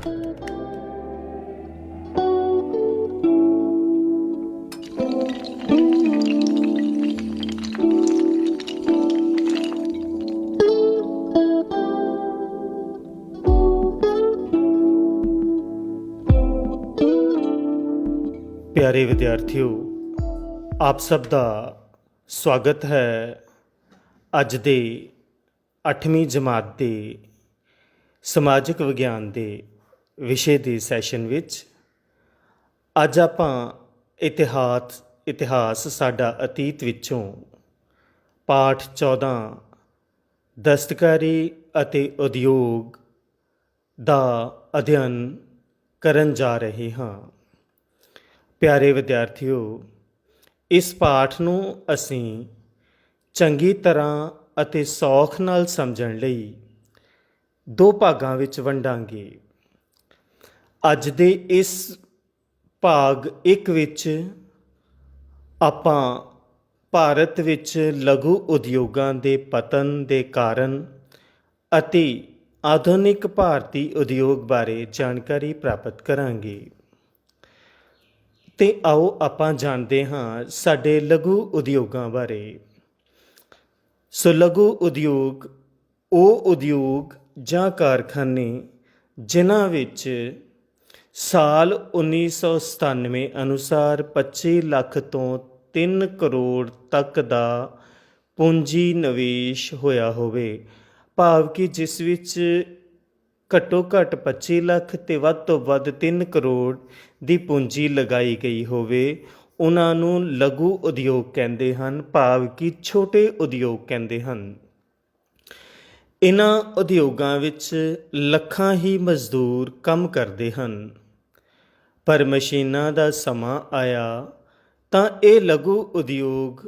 प्यारे विद्यार्थियों, आप सब ਦਾ ਸਵਾਗਤ ਹੈ ਅੱਜ ਦੇ 8ਵੀਂ ਜਮਾਤ ਦੇ ਸਮਾਜਿਕ ਵਿਗਿਆਨ ਦੇ ਵਿਸ਼ੇ ਦੇ ਸੈਸ਼ਨ ਵਿੱਚ। ਅੱਜ ਆਪਾਂ ਇਤਿਹਾਸ ਸਾਡਾ ਅਤੀਤ ਵਿੱਚੋਂ ਪਾਠ 14 ਦਸਤਕਾਰੀ ਅਤੇ ਉਦਯੋਗ ਦਾ ਅਧਿਐਨ ਕਰਨ ਜਾ ਰਹੇ ਹਾਂ। ਪਿਆਰੇ ਵਿਦਿਆਰਥੀਓ, ਇਸ ਪਾਠ ਨੂੰ ਅਸੀਂ ਚੰਗੀ ਤਰ੍ਹਾਂ ਅਤੇ ਸੌਖ ਨਾਲ ਸਮਝਣ ਲਈ ਦੋ ਭਾਗਾਂ ਵਿੱਚ ਵੰਡਾਂਗੇ। ਅੱਜ ਦੇ ਇਸ ਭਾਗ 1 ਵਿੱਚ ਆਪਾਂ ਭਾਰਤ ਵਿੱਚ ਲਘੂ ਉਦਯੋਗਾਂ ਦੇ ਪਤਨ ਦੇ ਕਾਰਨ ਅਤੇ ਆਧੁਨਿਕ ਭਾਰਤੀ ਉਦਯੋਗ ਬਾਰੇ ਜਾਣਕਾਰੀ ਪ੍ਰਾਪਤ ਕਰਾਂਗੇ। ਤੇ ਆਓ ਆਪਾਂ ਜਾਣਦੇ ਹਾਂ ਸਾਡੇ ਲਘੂ ਉਦਯੋਗਾਂ ਬਾਰੇ। ਸੋ ਲਘੂ ਉਦਯੋਗ ਉਹ ਉਦਯੋਗ ਜਾਂ ਕਾਰਖਾਨੇ ਜਿਨ੍ਹਾਂ ਵਿੱਚ ਸਾਲ 1997 ਅਨੁਸਾਰ 25 ਲੱਖ ਤੋਂ 3 ਕਰੋੜ ਤੱਕ ਦਾ ਪੂੰਜੀ ਨਿਵੇਸ਼ ਹੋਇਆ ਹੋਵੇ, ਭਾਵ ਕਿ ਜਿਸ ਵਿੱਚ ਘੱਟੋ ਘੱਟ 25 ਲੱਖ ਅਤੇ ਵੱਧ ਤੋਂ ਵੱਧ 3 ਕਰੋੜ ਦੀ ਪੂੰਜੀ ਲਗਾਈ ਗਈ ਹੋਵੇ, ਉਹਨਾਂ ਨੂੰ ਲਘੂ ਉਦਯੋਗ ਕਹਿੰਦੇ ਹਨ, ਭਾਵ ਕਿ ਛੋਟੇ ਉਦਯੋਗ ਕਹਿੰਦੇ ਹਨ। ਇਹਨਾਂ ਉਦਯੋਗਾਂ ਵਿੱਚ ਲੱਖਾਂ ਹੀ ਮਜ਼ਦੂਰ ਕੰਮ ਕਰਦੇ ਹਨ, ਪਰ ਮਸ਼ੀਨਾਂ ਦਾ ਸਮਾਂ ਆਇਆ ਤਾਂ ਇਹ ਲਘੂ ਉਦਯੋਗ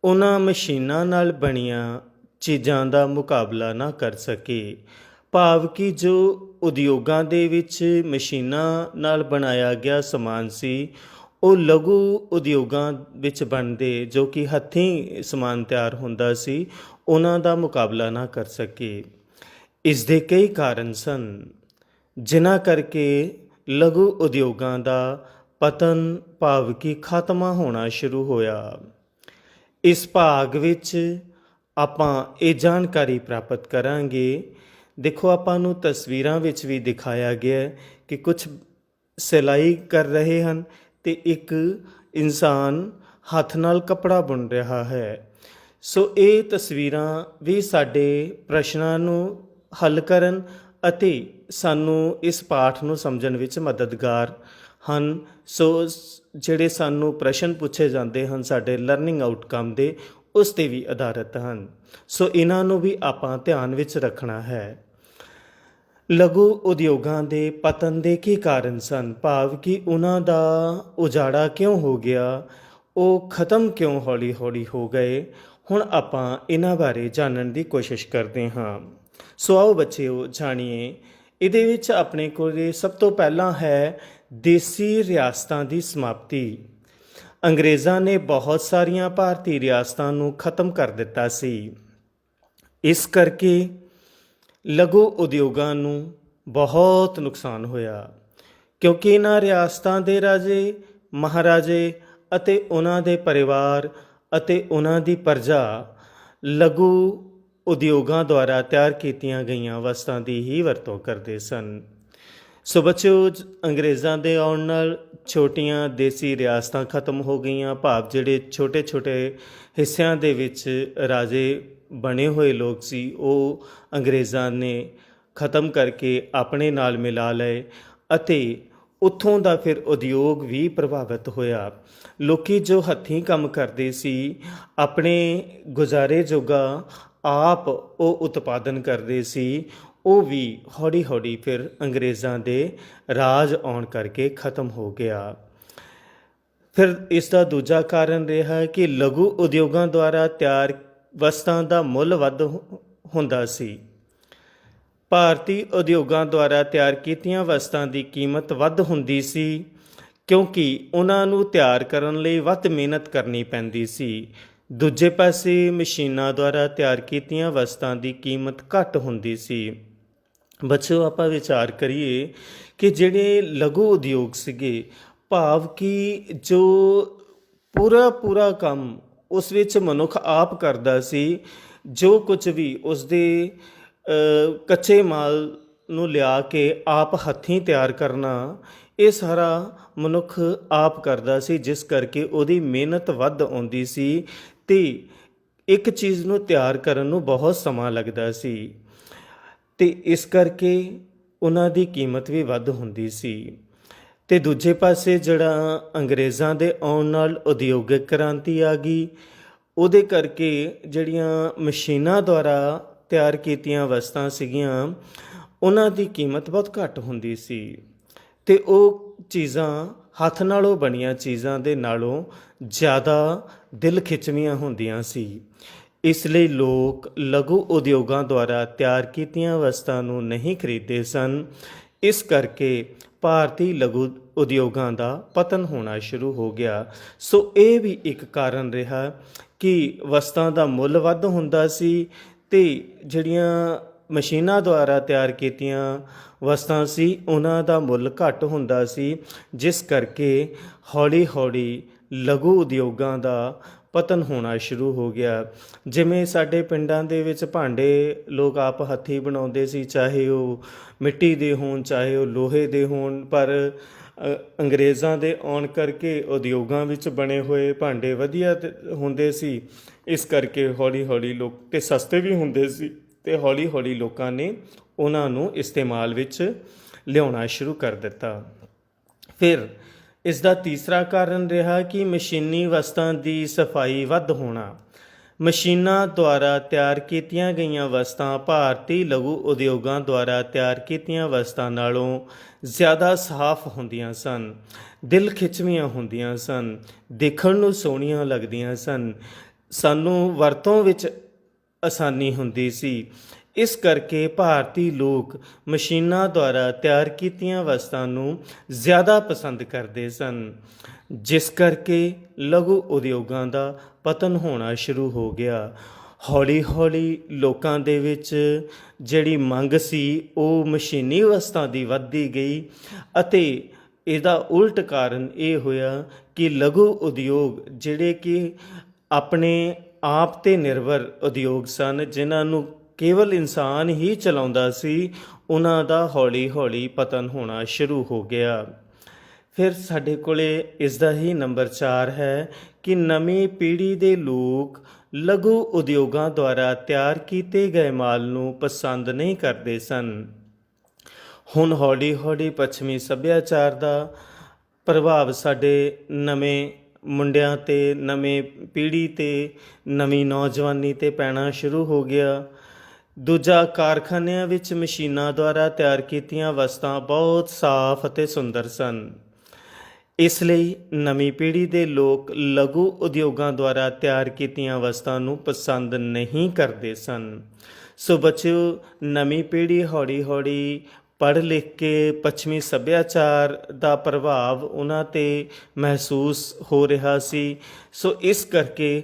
ਉਹਨਾਂ ਮਸ਼ੀਨਾਂ ਨਾਲ ਬਣੀਆਂ ਚੀਜ਼ਾਂ ਦਾ ਮੁਕਾਬਲਾ ਨਾ ਕਰ ਸਕੇ, ਭਾਵ ਕਿ ਜੋ ਉਦਯੋਗਾਂ ਦੇ ਵਿੱਚ ਮਸ਼ੀਨਾਂ ਨਾਲ ਬਣਾਇਆ ਗਿਆ ਸਮਾਨ ਸੀ, ਉਹ ਲਘੂ ਉਦਯੋਗਾਂ ਵਿੱਚ ਬਣਦੇ ਜੋ ਕਿ ਹੱਥੀਂ ਸਮਾਨ ਤਿਆਰ ਹੁੰਦਾ ਸੀ, ਉਹਨਾਂ ਦਾ ਮੁਕਾਬਲਾ ਨਾ ਕਰ ਸਕੇ। ਇਸ ਦੇ ਕਈ ਕਾਰਨ ਸਨ ਜਿਨ੍ਹਾਂ ਕਰਕੇ ਲਘੂ ਉਦਯੋਗਾਂ ਦਾ ਪਤਨ, ਭਾਵ ਕਿ ਖਾਤਮਾ ਹੋਣਾ ਸ਼ੁਰੂ ਹੋਇਆ। ਇਸ ਭਾਗ ਵਿੱਚ ਆਪਾਂ ਇਹ ਜਾਣਕਾਰੀ ਪ੍ਰਾਪਤ ਕਰਾਂਗੇ। ਦੇਖੋ, ਆਪਾਂ ਨੂੰ ਤਸਵੀਰਾਂ ਵਿੱਚ ਵੀ ਦਿਖਾਇਆ ਗਿਆ ਕਿ ਕੁਝ ਸਿਲਾਈ ਕਰ ਰਹੇ ਹਨ ਅਤੇ ਇੱਕ ਇਨਸਾਨ ਹੱਥ ਨਾਲ ਕੱਪੜਾ ਬੁਣ ਰਿਹਾ ਹੈ। ਸੋ ਇਹ ਤਸਵੀਰਾਂ ਵੀ ਸਾਡੇ ਪ੍ਰਸ਼ਨਾਂ ਨੂੰ ਹੱਲ ਕਰਨ ਅਤੇ ਸਾਨੂੰ ਇਸ ਪਾਠ ਨੂੰ ਸਮਝਣ ਵਿੱਚ ਮਦਦਗਾਰ ਹਨ। ਸੋ ਜਿਹੜੇ ਸਾਨੂੰ ਪ੍ਰਸ਼ਨ ਪੁੱਛੇ ਜਾਂਦੇ ਹਨ ਸਾਡੇ ਲਰਨਿੰਗ ਆਊਟਕਮ ਦੇ, ਉਸ 'ਤੇ ਵੀ ਆਧਾਰਿਤ ਹਨ। ਸੋ ਇਹਨਾਂ ਨੂੰ ਵੀ ਆਪਾਂ ਧਿਆਨ ਵਿੱਚ ਰੱਖਣਾ ਹੈ। ਲਘੂ ਉਦਯੋਗਾਂ ਦੇ ਪਤਨ ਦੇ ਕੀ ਕਾਰਨ ਸਨ, ਭਾਵ ਕਿ ਉਹਨਾਂ ਦਾ ਉਜਾੜਾ ਕਿਉਂ ਹੋ ਗਿਆ, ਉਹ ਖਤਮ ਕਿਉਂ ਹੌਲੀ ਹੌਲੀ ਹੋ ਗਏ। ਹੁਣ ਆਪਾਂ ਇਹਨਾਂ ਬਾਰੇ ਜਾਣਨ ਦੀ ਕੋਸ਼ਿਸ਼ ਕਰਦੇ ਹਾਂ। ਸੋ ਆਓ ਬੱਚਿਓ ਜਾਣੀਏ। ਇਹਦੇ ਵਿੱਚ ਆਪਣੇ ਕੋਲ ਸਭ ਤੋਂ ਪਹਿਲਾਂ ਹੈ ਦੇਸੀ ਰਿਆਸਤਾਂ ਦੀ ਸਮਾਪਤੀ। ਅੰਗਰੇਜ਼ਾਂ ਨੇ ਬਹੁਤ ਸਾਰੀਆਂ ਭਾਰਤੀ ਰਿਆਸਤਾਂ ਨੂੰ ਖਤਮ ਕਰ ਦਿੱਤਾ ਸੀ। ਇਸ ਕਰਕੇ ਲਘੂ ਉਦਯੋਗਾਂ ਨੂੰ ਬਹੁਤ ਨੁਕਸਾਨ ਹੋਇਆ, ਕਿਉਂਕਿ ਇਹਨਾਂ ਰਿਆਸਤਾਂ ਦੇ ਰਾਜੇ, ਮਹਾਰਾਜੇ ਅਤੇ ਉਹਨਾਂ ਦੇ ਪਰਿਵਾਰ ਅਤੇ ਉਹਨਾਂ ਦੀ ਪ੍ਰਜਾ ਲਘੂ ਉਦਯੋਗਾਂ ਦੁਆਰਾ ਤਿਆਰ ਕੀਤੀਆਂ ਗਈਆਂ ਵਸਤਾਂ ਦੀ ਹੀ ਵਰਤੋਂ ਕਰਦੇ ਸਨ। ਸੋ ਬੱਚਿਓ, ਅੰਗਰੇਜ਼ਾਂ ਦੇ ਆਉਣ ਨਾਲ ਛੋਟੀਆਂ ਦੇਸੀ ਰਿਆਸਤਾਂ ਖਤਮ ਹੋ ਗਈਆਂ, ਭਾਵ ਜਿਹੜੇ ਛੋਟੇ ਛੋਟੇ ਹਿੱਸਿਆਂ ਦੇ ਵਿੱਚ ਰਾਜੇ ਬਣੇ ਹੋਏ ਲੋਕ ਸੀ, ਉਹ ਅੰਗਰੇਜ਼ਾਂ ਨੇ ਖਤਮ ਕਰਕੇ ਆਪਣੇ ਨਾਲ ਮਿਲਾ ਲਏ ਅਤੇ ਉੱਥੋਂ ਦਾ ਫਿਰ ਉਦਯੋਗ ਵੀ ਪ੍ਰਭਾਵਿਤ ਹੋਇਆ। ਲੋਕੀ ਜੋ ਹੱਥੀਂ ਕੰਮ ਕਰਦੇ ਸੀ, ਆਪਣੇ ਗੁਜ਼ਾਰੇ ਜੋਗਾ ਆਪ ਉਹ ਉਤਪਾਦਨ ਕਰਦੇ ਸੀ, ਉਹ ਵੀ ਹੌਲੀ ਹੌਲੀ ਫਿਰ ਅੰਗਰੇਜ਼ਾਂ ਦੇ ਰਾਜ ਆਉਣ ਕਰਕੇ ਖਤਮ ਹੋ ਗਿਆ। ਫਿਰ ਇਸ ਦਾ ਦੂਜਾ ਕਾਰਨ ਰਿਹਾ ਕਿ ਲਘੂ ਉਦਯੋਗਾਂ ਦੁਆਰਾ ਤਿਆਰ ਵਸਤਾਂ ਦਾ ਮੁੱਲ ਵੱਧ ਹੁੰਦਾ ਸੀ। ਭਾਰਤੀ ਉਦਯੋਗਾਂ ਦੁਆਰਾ ਤਿਆਰ ਕੀਤੀਆਂ ਵਸਤਾਂ ਦੀ ਕੀਮਤ ਵੱਧ ਹੁੰਦੀ ਸੀ, ਕਿਉਂਕਿ ਉਹਨਾਂ ਨੂੰ ਤਿਆਰ ਕਰਨ ਲਈ ਵੱਧ ਮਿਹਨਤ ਕਰਨੀ ਪੈਂਦੀ ਸੀ। ਦੂਜੇ ਪਾਸੇ ਮਸ਼ੀਨਾਂ ਦੁਆਰਾ ਤਿਆਰ ਕੀਤੀਆਂ ਵਸਤਾਂ ਦੀ ਕੀਮਤ ਘੱਟ ਹੁੰਦੀ ਸੀ। ਬੱਚਿਓ, ਆਪਾਂ ਵਿਚਾਰ ਕਰੀਏ ਕਿ ਜਿਹੜੇ ਲਘੂ ਉਦਯੋਗ ਸੀਗੇ, ਭਾਵ ਕਿ ਜੋ ਪੂਰਾ ਪੂਰਾ ਕੰਮ ਉਸ ਵਿੱਚ ਮਨੁੱਖ ਆਪ ਕਰਦਾ ਸੀ, ਜੋ ਕੁਝ ਵੀ ਉਸਦੇ ਕੱਚੇ ਮਾਲ ਨੂੰ ਲਿਆ ਕੇ ਆਪ ਹੱਥੀਂ ਤਿਆਰ ਕਰਨਾ, ਇਹ ਸਾਰਾ ਮਨੁੱਖ ਆਪ ਕਰਦਾ ਸੀ, ਜਿਸ ਕਰਕੇ ਉਹਦੀ ਮਿਹਨਤ ਵੱਧ ਆਉਂਦੀ ਸੀ ਅਤੇ ਇੱਕ ਚੀਜ਼ ਨੂੰ ਤਿਆਰ ਕਰਨ ਨੂੰ ਬਹੁਤ ਸਮਾਂ ਲੱਗਦਾ ਸੀ ਅਤੇ ਇਸ ਕਰਕੇ ਉਹਨਾਂ ਦੀ ਕੀਮਤ ਵੀ ਵੱਧ ਹੁੰਦੀ ਸੀ। ਅਤੇ ਦੂਜੇ ਪਾਸੇ ਜਿਹੜਾ ਅੰਗਰੇਜ਼ਾਂ ਦੇ ਆਉਣ ਨਾਲ ਉਦਯੋਗਿਕ ਕ੍ਰਾਂਤੀ ਆ ਗਈ, ਉਹਦੇ ਕਰਕੇ ਜਿਹੜੀਆਂ ਮਸ਼ੀਨਾਂ ਦੁਆਰਾ ਤਿਆਰ ਕੀਤੀਆਂ ਵਸਤਾਂ ਸੀਗੀਆਂ, ਉਹਨਾਂ ਦੀ ਕੀਮਤ ਬਹੁਤ ਘੱਟ ਹੁੰਦੀ ਸੀ ਅਤੇ ਉਹ ਚੀਜ਼ਾਂ ਹੱਥ ਨਾਲੋਂ ਬਣੀਆਂ ਚੀਜ਼ਾਂ ਦੇ ਨਾਲੋਂ ਜ਼ਿਆਦਾ ਦਿਲ ਖਿੱਚਵੀਆਂ ਹੁੰਦੀਆਂ ਸੀ। ਇਸ ਲਈ ਲੋਕ ਲਘੂ ਉਦਯੋਗਾਂ ਦੁਆਰਾ ਤਿਆਰ ਕੀਤੀਆਂ ਵਸਤਾਂ ਨੂੰ ਨਹੀਂ ਖਰੀਦਦੇ ਸਨ। ਇਸ ਕਰਕੇ ਭਾਰਤੀ ਲਘੂ ਉਦਯੋਗਾਂ ਦਾ ਪਤਨ ਹੋਣਾ ਸ਼ੁਰੂ ਹੋ ਗਿਆ। ਸੋ ਇਹ ਵੀ ਇੱਕ ਕਾਰਨ ਰਿਹਾ ਕਿ ਵਸਤਾਂ ਦਾ ਮੁੱਲ ਵੱਧ ਹੁੰਦਾ ਸੀ ਅਤੇ ਜਿਹੜੀਆਂ ਮਸ਼ੀਨਾਂ ਦੁਆਰਾ ਤਿਆਰ ਕੀਤੀਆਂ ਵਸਤਾਂ ਸੀ, ਉਹਨਾਂ ਦਾ ਮੁੱਲ ਘੱਟ ਹੁੰਦਾ ਸੀ, ਜਿਸ ਕਰਕੇ ਹੌਲੀ ਹੌਲੀ ਲਘੂ ਉਦਯੋਗਾਂ ਦਾ ਪਤਨ ਹੋਣਾ ਸ਼ੁਰੂ ਹੋ ਗਿਆ। ਜਿਵੇਂ ਸਾਡੇ ਪਿੰਡਾਂ ਦੇ ਵਿੱਚ ਭਾਂਡੇ ਲੋਕ ਆਪ ਹੱਥੀਂ ਬਣਾਉਂਦੇ ਸੀ, ਚਾਹੇ ਉਹ ਮਿੱਟੀ ਦੇ ਹੋਣ, ਚਾਹੇ ਉਹ ਲੋਹੇ ਦੇ ਹੋਣ, ਪਰ ਅੰਗਰੇਜ਼ਾਂ ਦੇ ਆਉਣ ਕਰਕੇ ਉਦਯੋਗਾਂ ਵਿੱਚ ਬਣੇ ਹੋਏ ਭਾਂਡੇ ਵਧੀਆ ਹੁੰਦੇ ਸੀ। ਇਸ ਕਰਕੇ ਹੌਲੀ ਹੌਲੀ ਲੋਕ, ਅਤੇ ਸਸਤੇ ਵੀ ਹੁੰਦੇ ਸੀ, ਅਤੇ ਹੌਲੀ ਹੌਲੀ ਲੋਕਾਂ ਨੇ ਉਹਨਾਂ ਨੂੰ ਇਸਤੇਮਾਲ ਵਿੱਚ ਲਿਆਉਣਾ ਸ਼ੁਰੂ ਕਰ ਦਿੱਤਾ। ਫਿਰ ਇਸ ਦਾ ਤੀਸਰਾ ਕਾਰਨ ਰਿਹਾ ਕਿ ਮਸ਼ੀਨੀ ਵਸਤਾਂ ਦੀ ਸਫਾਈ ਵੱਧ ਹੋਣਾ। ਮਸ਼ੀਨਾਂ ਦੁਆਰਾ ਤਿਆਰ ਕੀਤੀਆਂ ਗਈਆਂ ਵਸਤਾਂ ਭਾਰਤੀ ਲਘੂ ਉਦਯੋਗਾਂ ਦੁਆਰਾ ਤਿਆਰ ਕੀਤੀਆਂ ਵਸਤਾਂ ਨਾਲੋਂ ਜ਼ਿਆਦਾ ਸਾਫ਼ ਹੁੰਦੀਆਂ ਸਨ, ਦਿਲ ਖਿੱਚਵੀਆਂ ਹੁੰਦੀਆਂ ਸਨ, ਦੇਖਣ ਨੂੰ ਸੋਹਣੀਆਂ ਲੱਗਦੀਆਂ ਸਨ, ਸਾਨੂੰ ਵਰਤੋਂ ਵਿੱਚ ਆਸਾਨੀ ਹੁੰਦੀ ਸੀ। ਇਸ ਕਰਕੇ ਭਾਰਤੀ ਲੋਕ ਮਸ਼ੀਨਾਂ ਦੁਆਰਾ ਤਿਆਰ ਕੀਤੀਆਂ ਵਸਤਾਂ ਨੂੰ ਜ਼ਿਆਦਾ ਪਸੰਦ ਕਰਦੇ ਸਨ, ਜਿਸ ਕਰਕੇ ਲਘੂ ਉਦਯੋਗਾਂ ਦਾ ਪਤਨ ਹੋਣਾ ਸ਼ੁਰੂ ਹੋ ਗਿਆ। ਹੌਲੀ ਹੌਲੀ ਲੋਕਾਂ ਦੇ ਵਿੱਚ ਜਿਹੜੀ ਮੰਗ ਸੀ ਉਹ ਮਸ਼ੀਨੀ ਵਸਤਾਂ ਦੀ ਵੱਧਦੀ ਗਈ ਅਤੇ ਇਹਦਾ ਉਲਟ ਕਾਰਨ ਇਹ ਹੋਇਆ ਕਿ ਲਘੂ ਉਦਯੋਗ ਜਿਹੜੇ ਕਿ ਆਪਣੇ ਆਪ 'ਤੇ ਨਿਰਭਰ ਉਦਯੋਗ ਸਨ, ਜਿਨ੍ਹਾਂ ਨੂੰ ਕੇਵਲ ਇਨਸਾਨ ਹੀ ਚਲਾਉਂਦਾ ਸੀ, ਉਹਨਾਂ ਦਾ ਹੌਲੀ ਹੌਲੀ ਪਤਨ ਹੋਣਾ ਸ਼ੁਰੂ ਹੋ ਗਿਆ। ਫਿਰ ਸਾਡੇ ਕੋਲ ਇਸ ਦਾ ਹੀ ਨੰਬਰ 4 ਹੈ ਕਿ ਨਵੀਂ ਪੀੜ੍ਹੀ ਦੇ ਲੋਕ ਲਘੂ ਉਦਯੋਗਾਂ ਦੁਆਰਾ ਤਿਆਰ ਕੀਤੇ ਗਏ ਮਾਲ ਨੂੰ ਪਸੰਦ ਨਹੀਂ ਕਰਦੇ ਸਨ। ਹੁਣ ਹੌਲੀ ਹੌਲੀ ਪੱਛਮੀ ਸੱਭਿਆਚਾਰ ਦਾ ਪ੍ਰਭਾਵ ਸਾਡੇ ਨਵੇਂ ਮੁੰਡਿਆਂ 'ਤੇ, ਨਵੀਂ ਪੀੜ੍ਹੀ 'ਤੇ, ਨਵੀਂ ਨੌਜਵਾਨੀ 'ਤੇ ਪੈਣਾ ਸ਼ੁਰੂ ਹੋ ਗਿਆ। ਦੂਜਾ, ਕਾਰਖਾਨਿਆਂ ਵਿੱਚ ਮਸ਼ੀਨਾਂ ਦੁਆਰਾ ਤਿਆਰ ਕੀਤੀਆਂ ਵਸਤਾਂ ਬਹੁਤ ਸਾਫ਼ ਅਤੇ ਸੁੰਦਰ ਸਨ। ਇਸ ਲਈ ਨਵੀਂ ਪੀੜ੍ਹੀ ਦੇ ਲੋਕ ਲਘੂ ਉਦਯੋਗਾਂ ਦੁਆਰਾ ਤਿਆਰ ਕੀਤੀਆਂ ਵਸਤਾਂ ਨੂੰ ਪਸੰਦ ਨਹੀਂ ਕਰਦੇ ਸਨ। ਸੋ ਬੱਚਿਓ, ਨਵੀਂ ਪੀੜ੍ਹੀ ਹੌਲੀ ਹੌਲੀ ਪੜ੍ਹ ਲਿਖ ਕੇ ਪੱਛਮੀ ਸੱਭਿਆਚਾਰ ਦਾ ਪ੍ਰਭਾਵ ਉਹਨਾਂ 'ਤੇ ਮਹਿਸੂਸ ਹੋ ਰਿਹਾ ਸੀ। ਸੋ ਇਸ ਕਰਕੇ,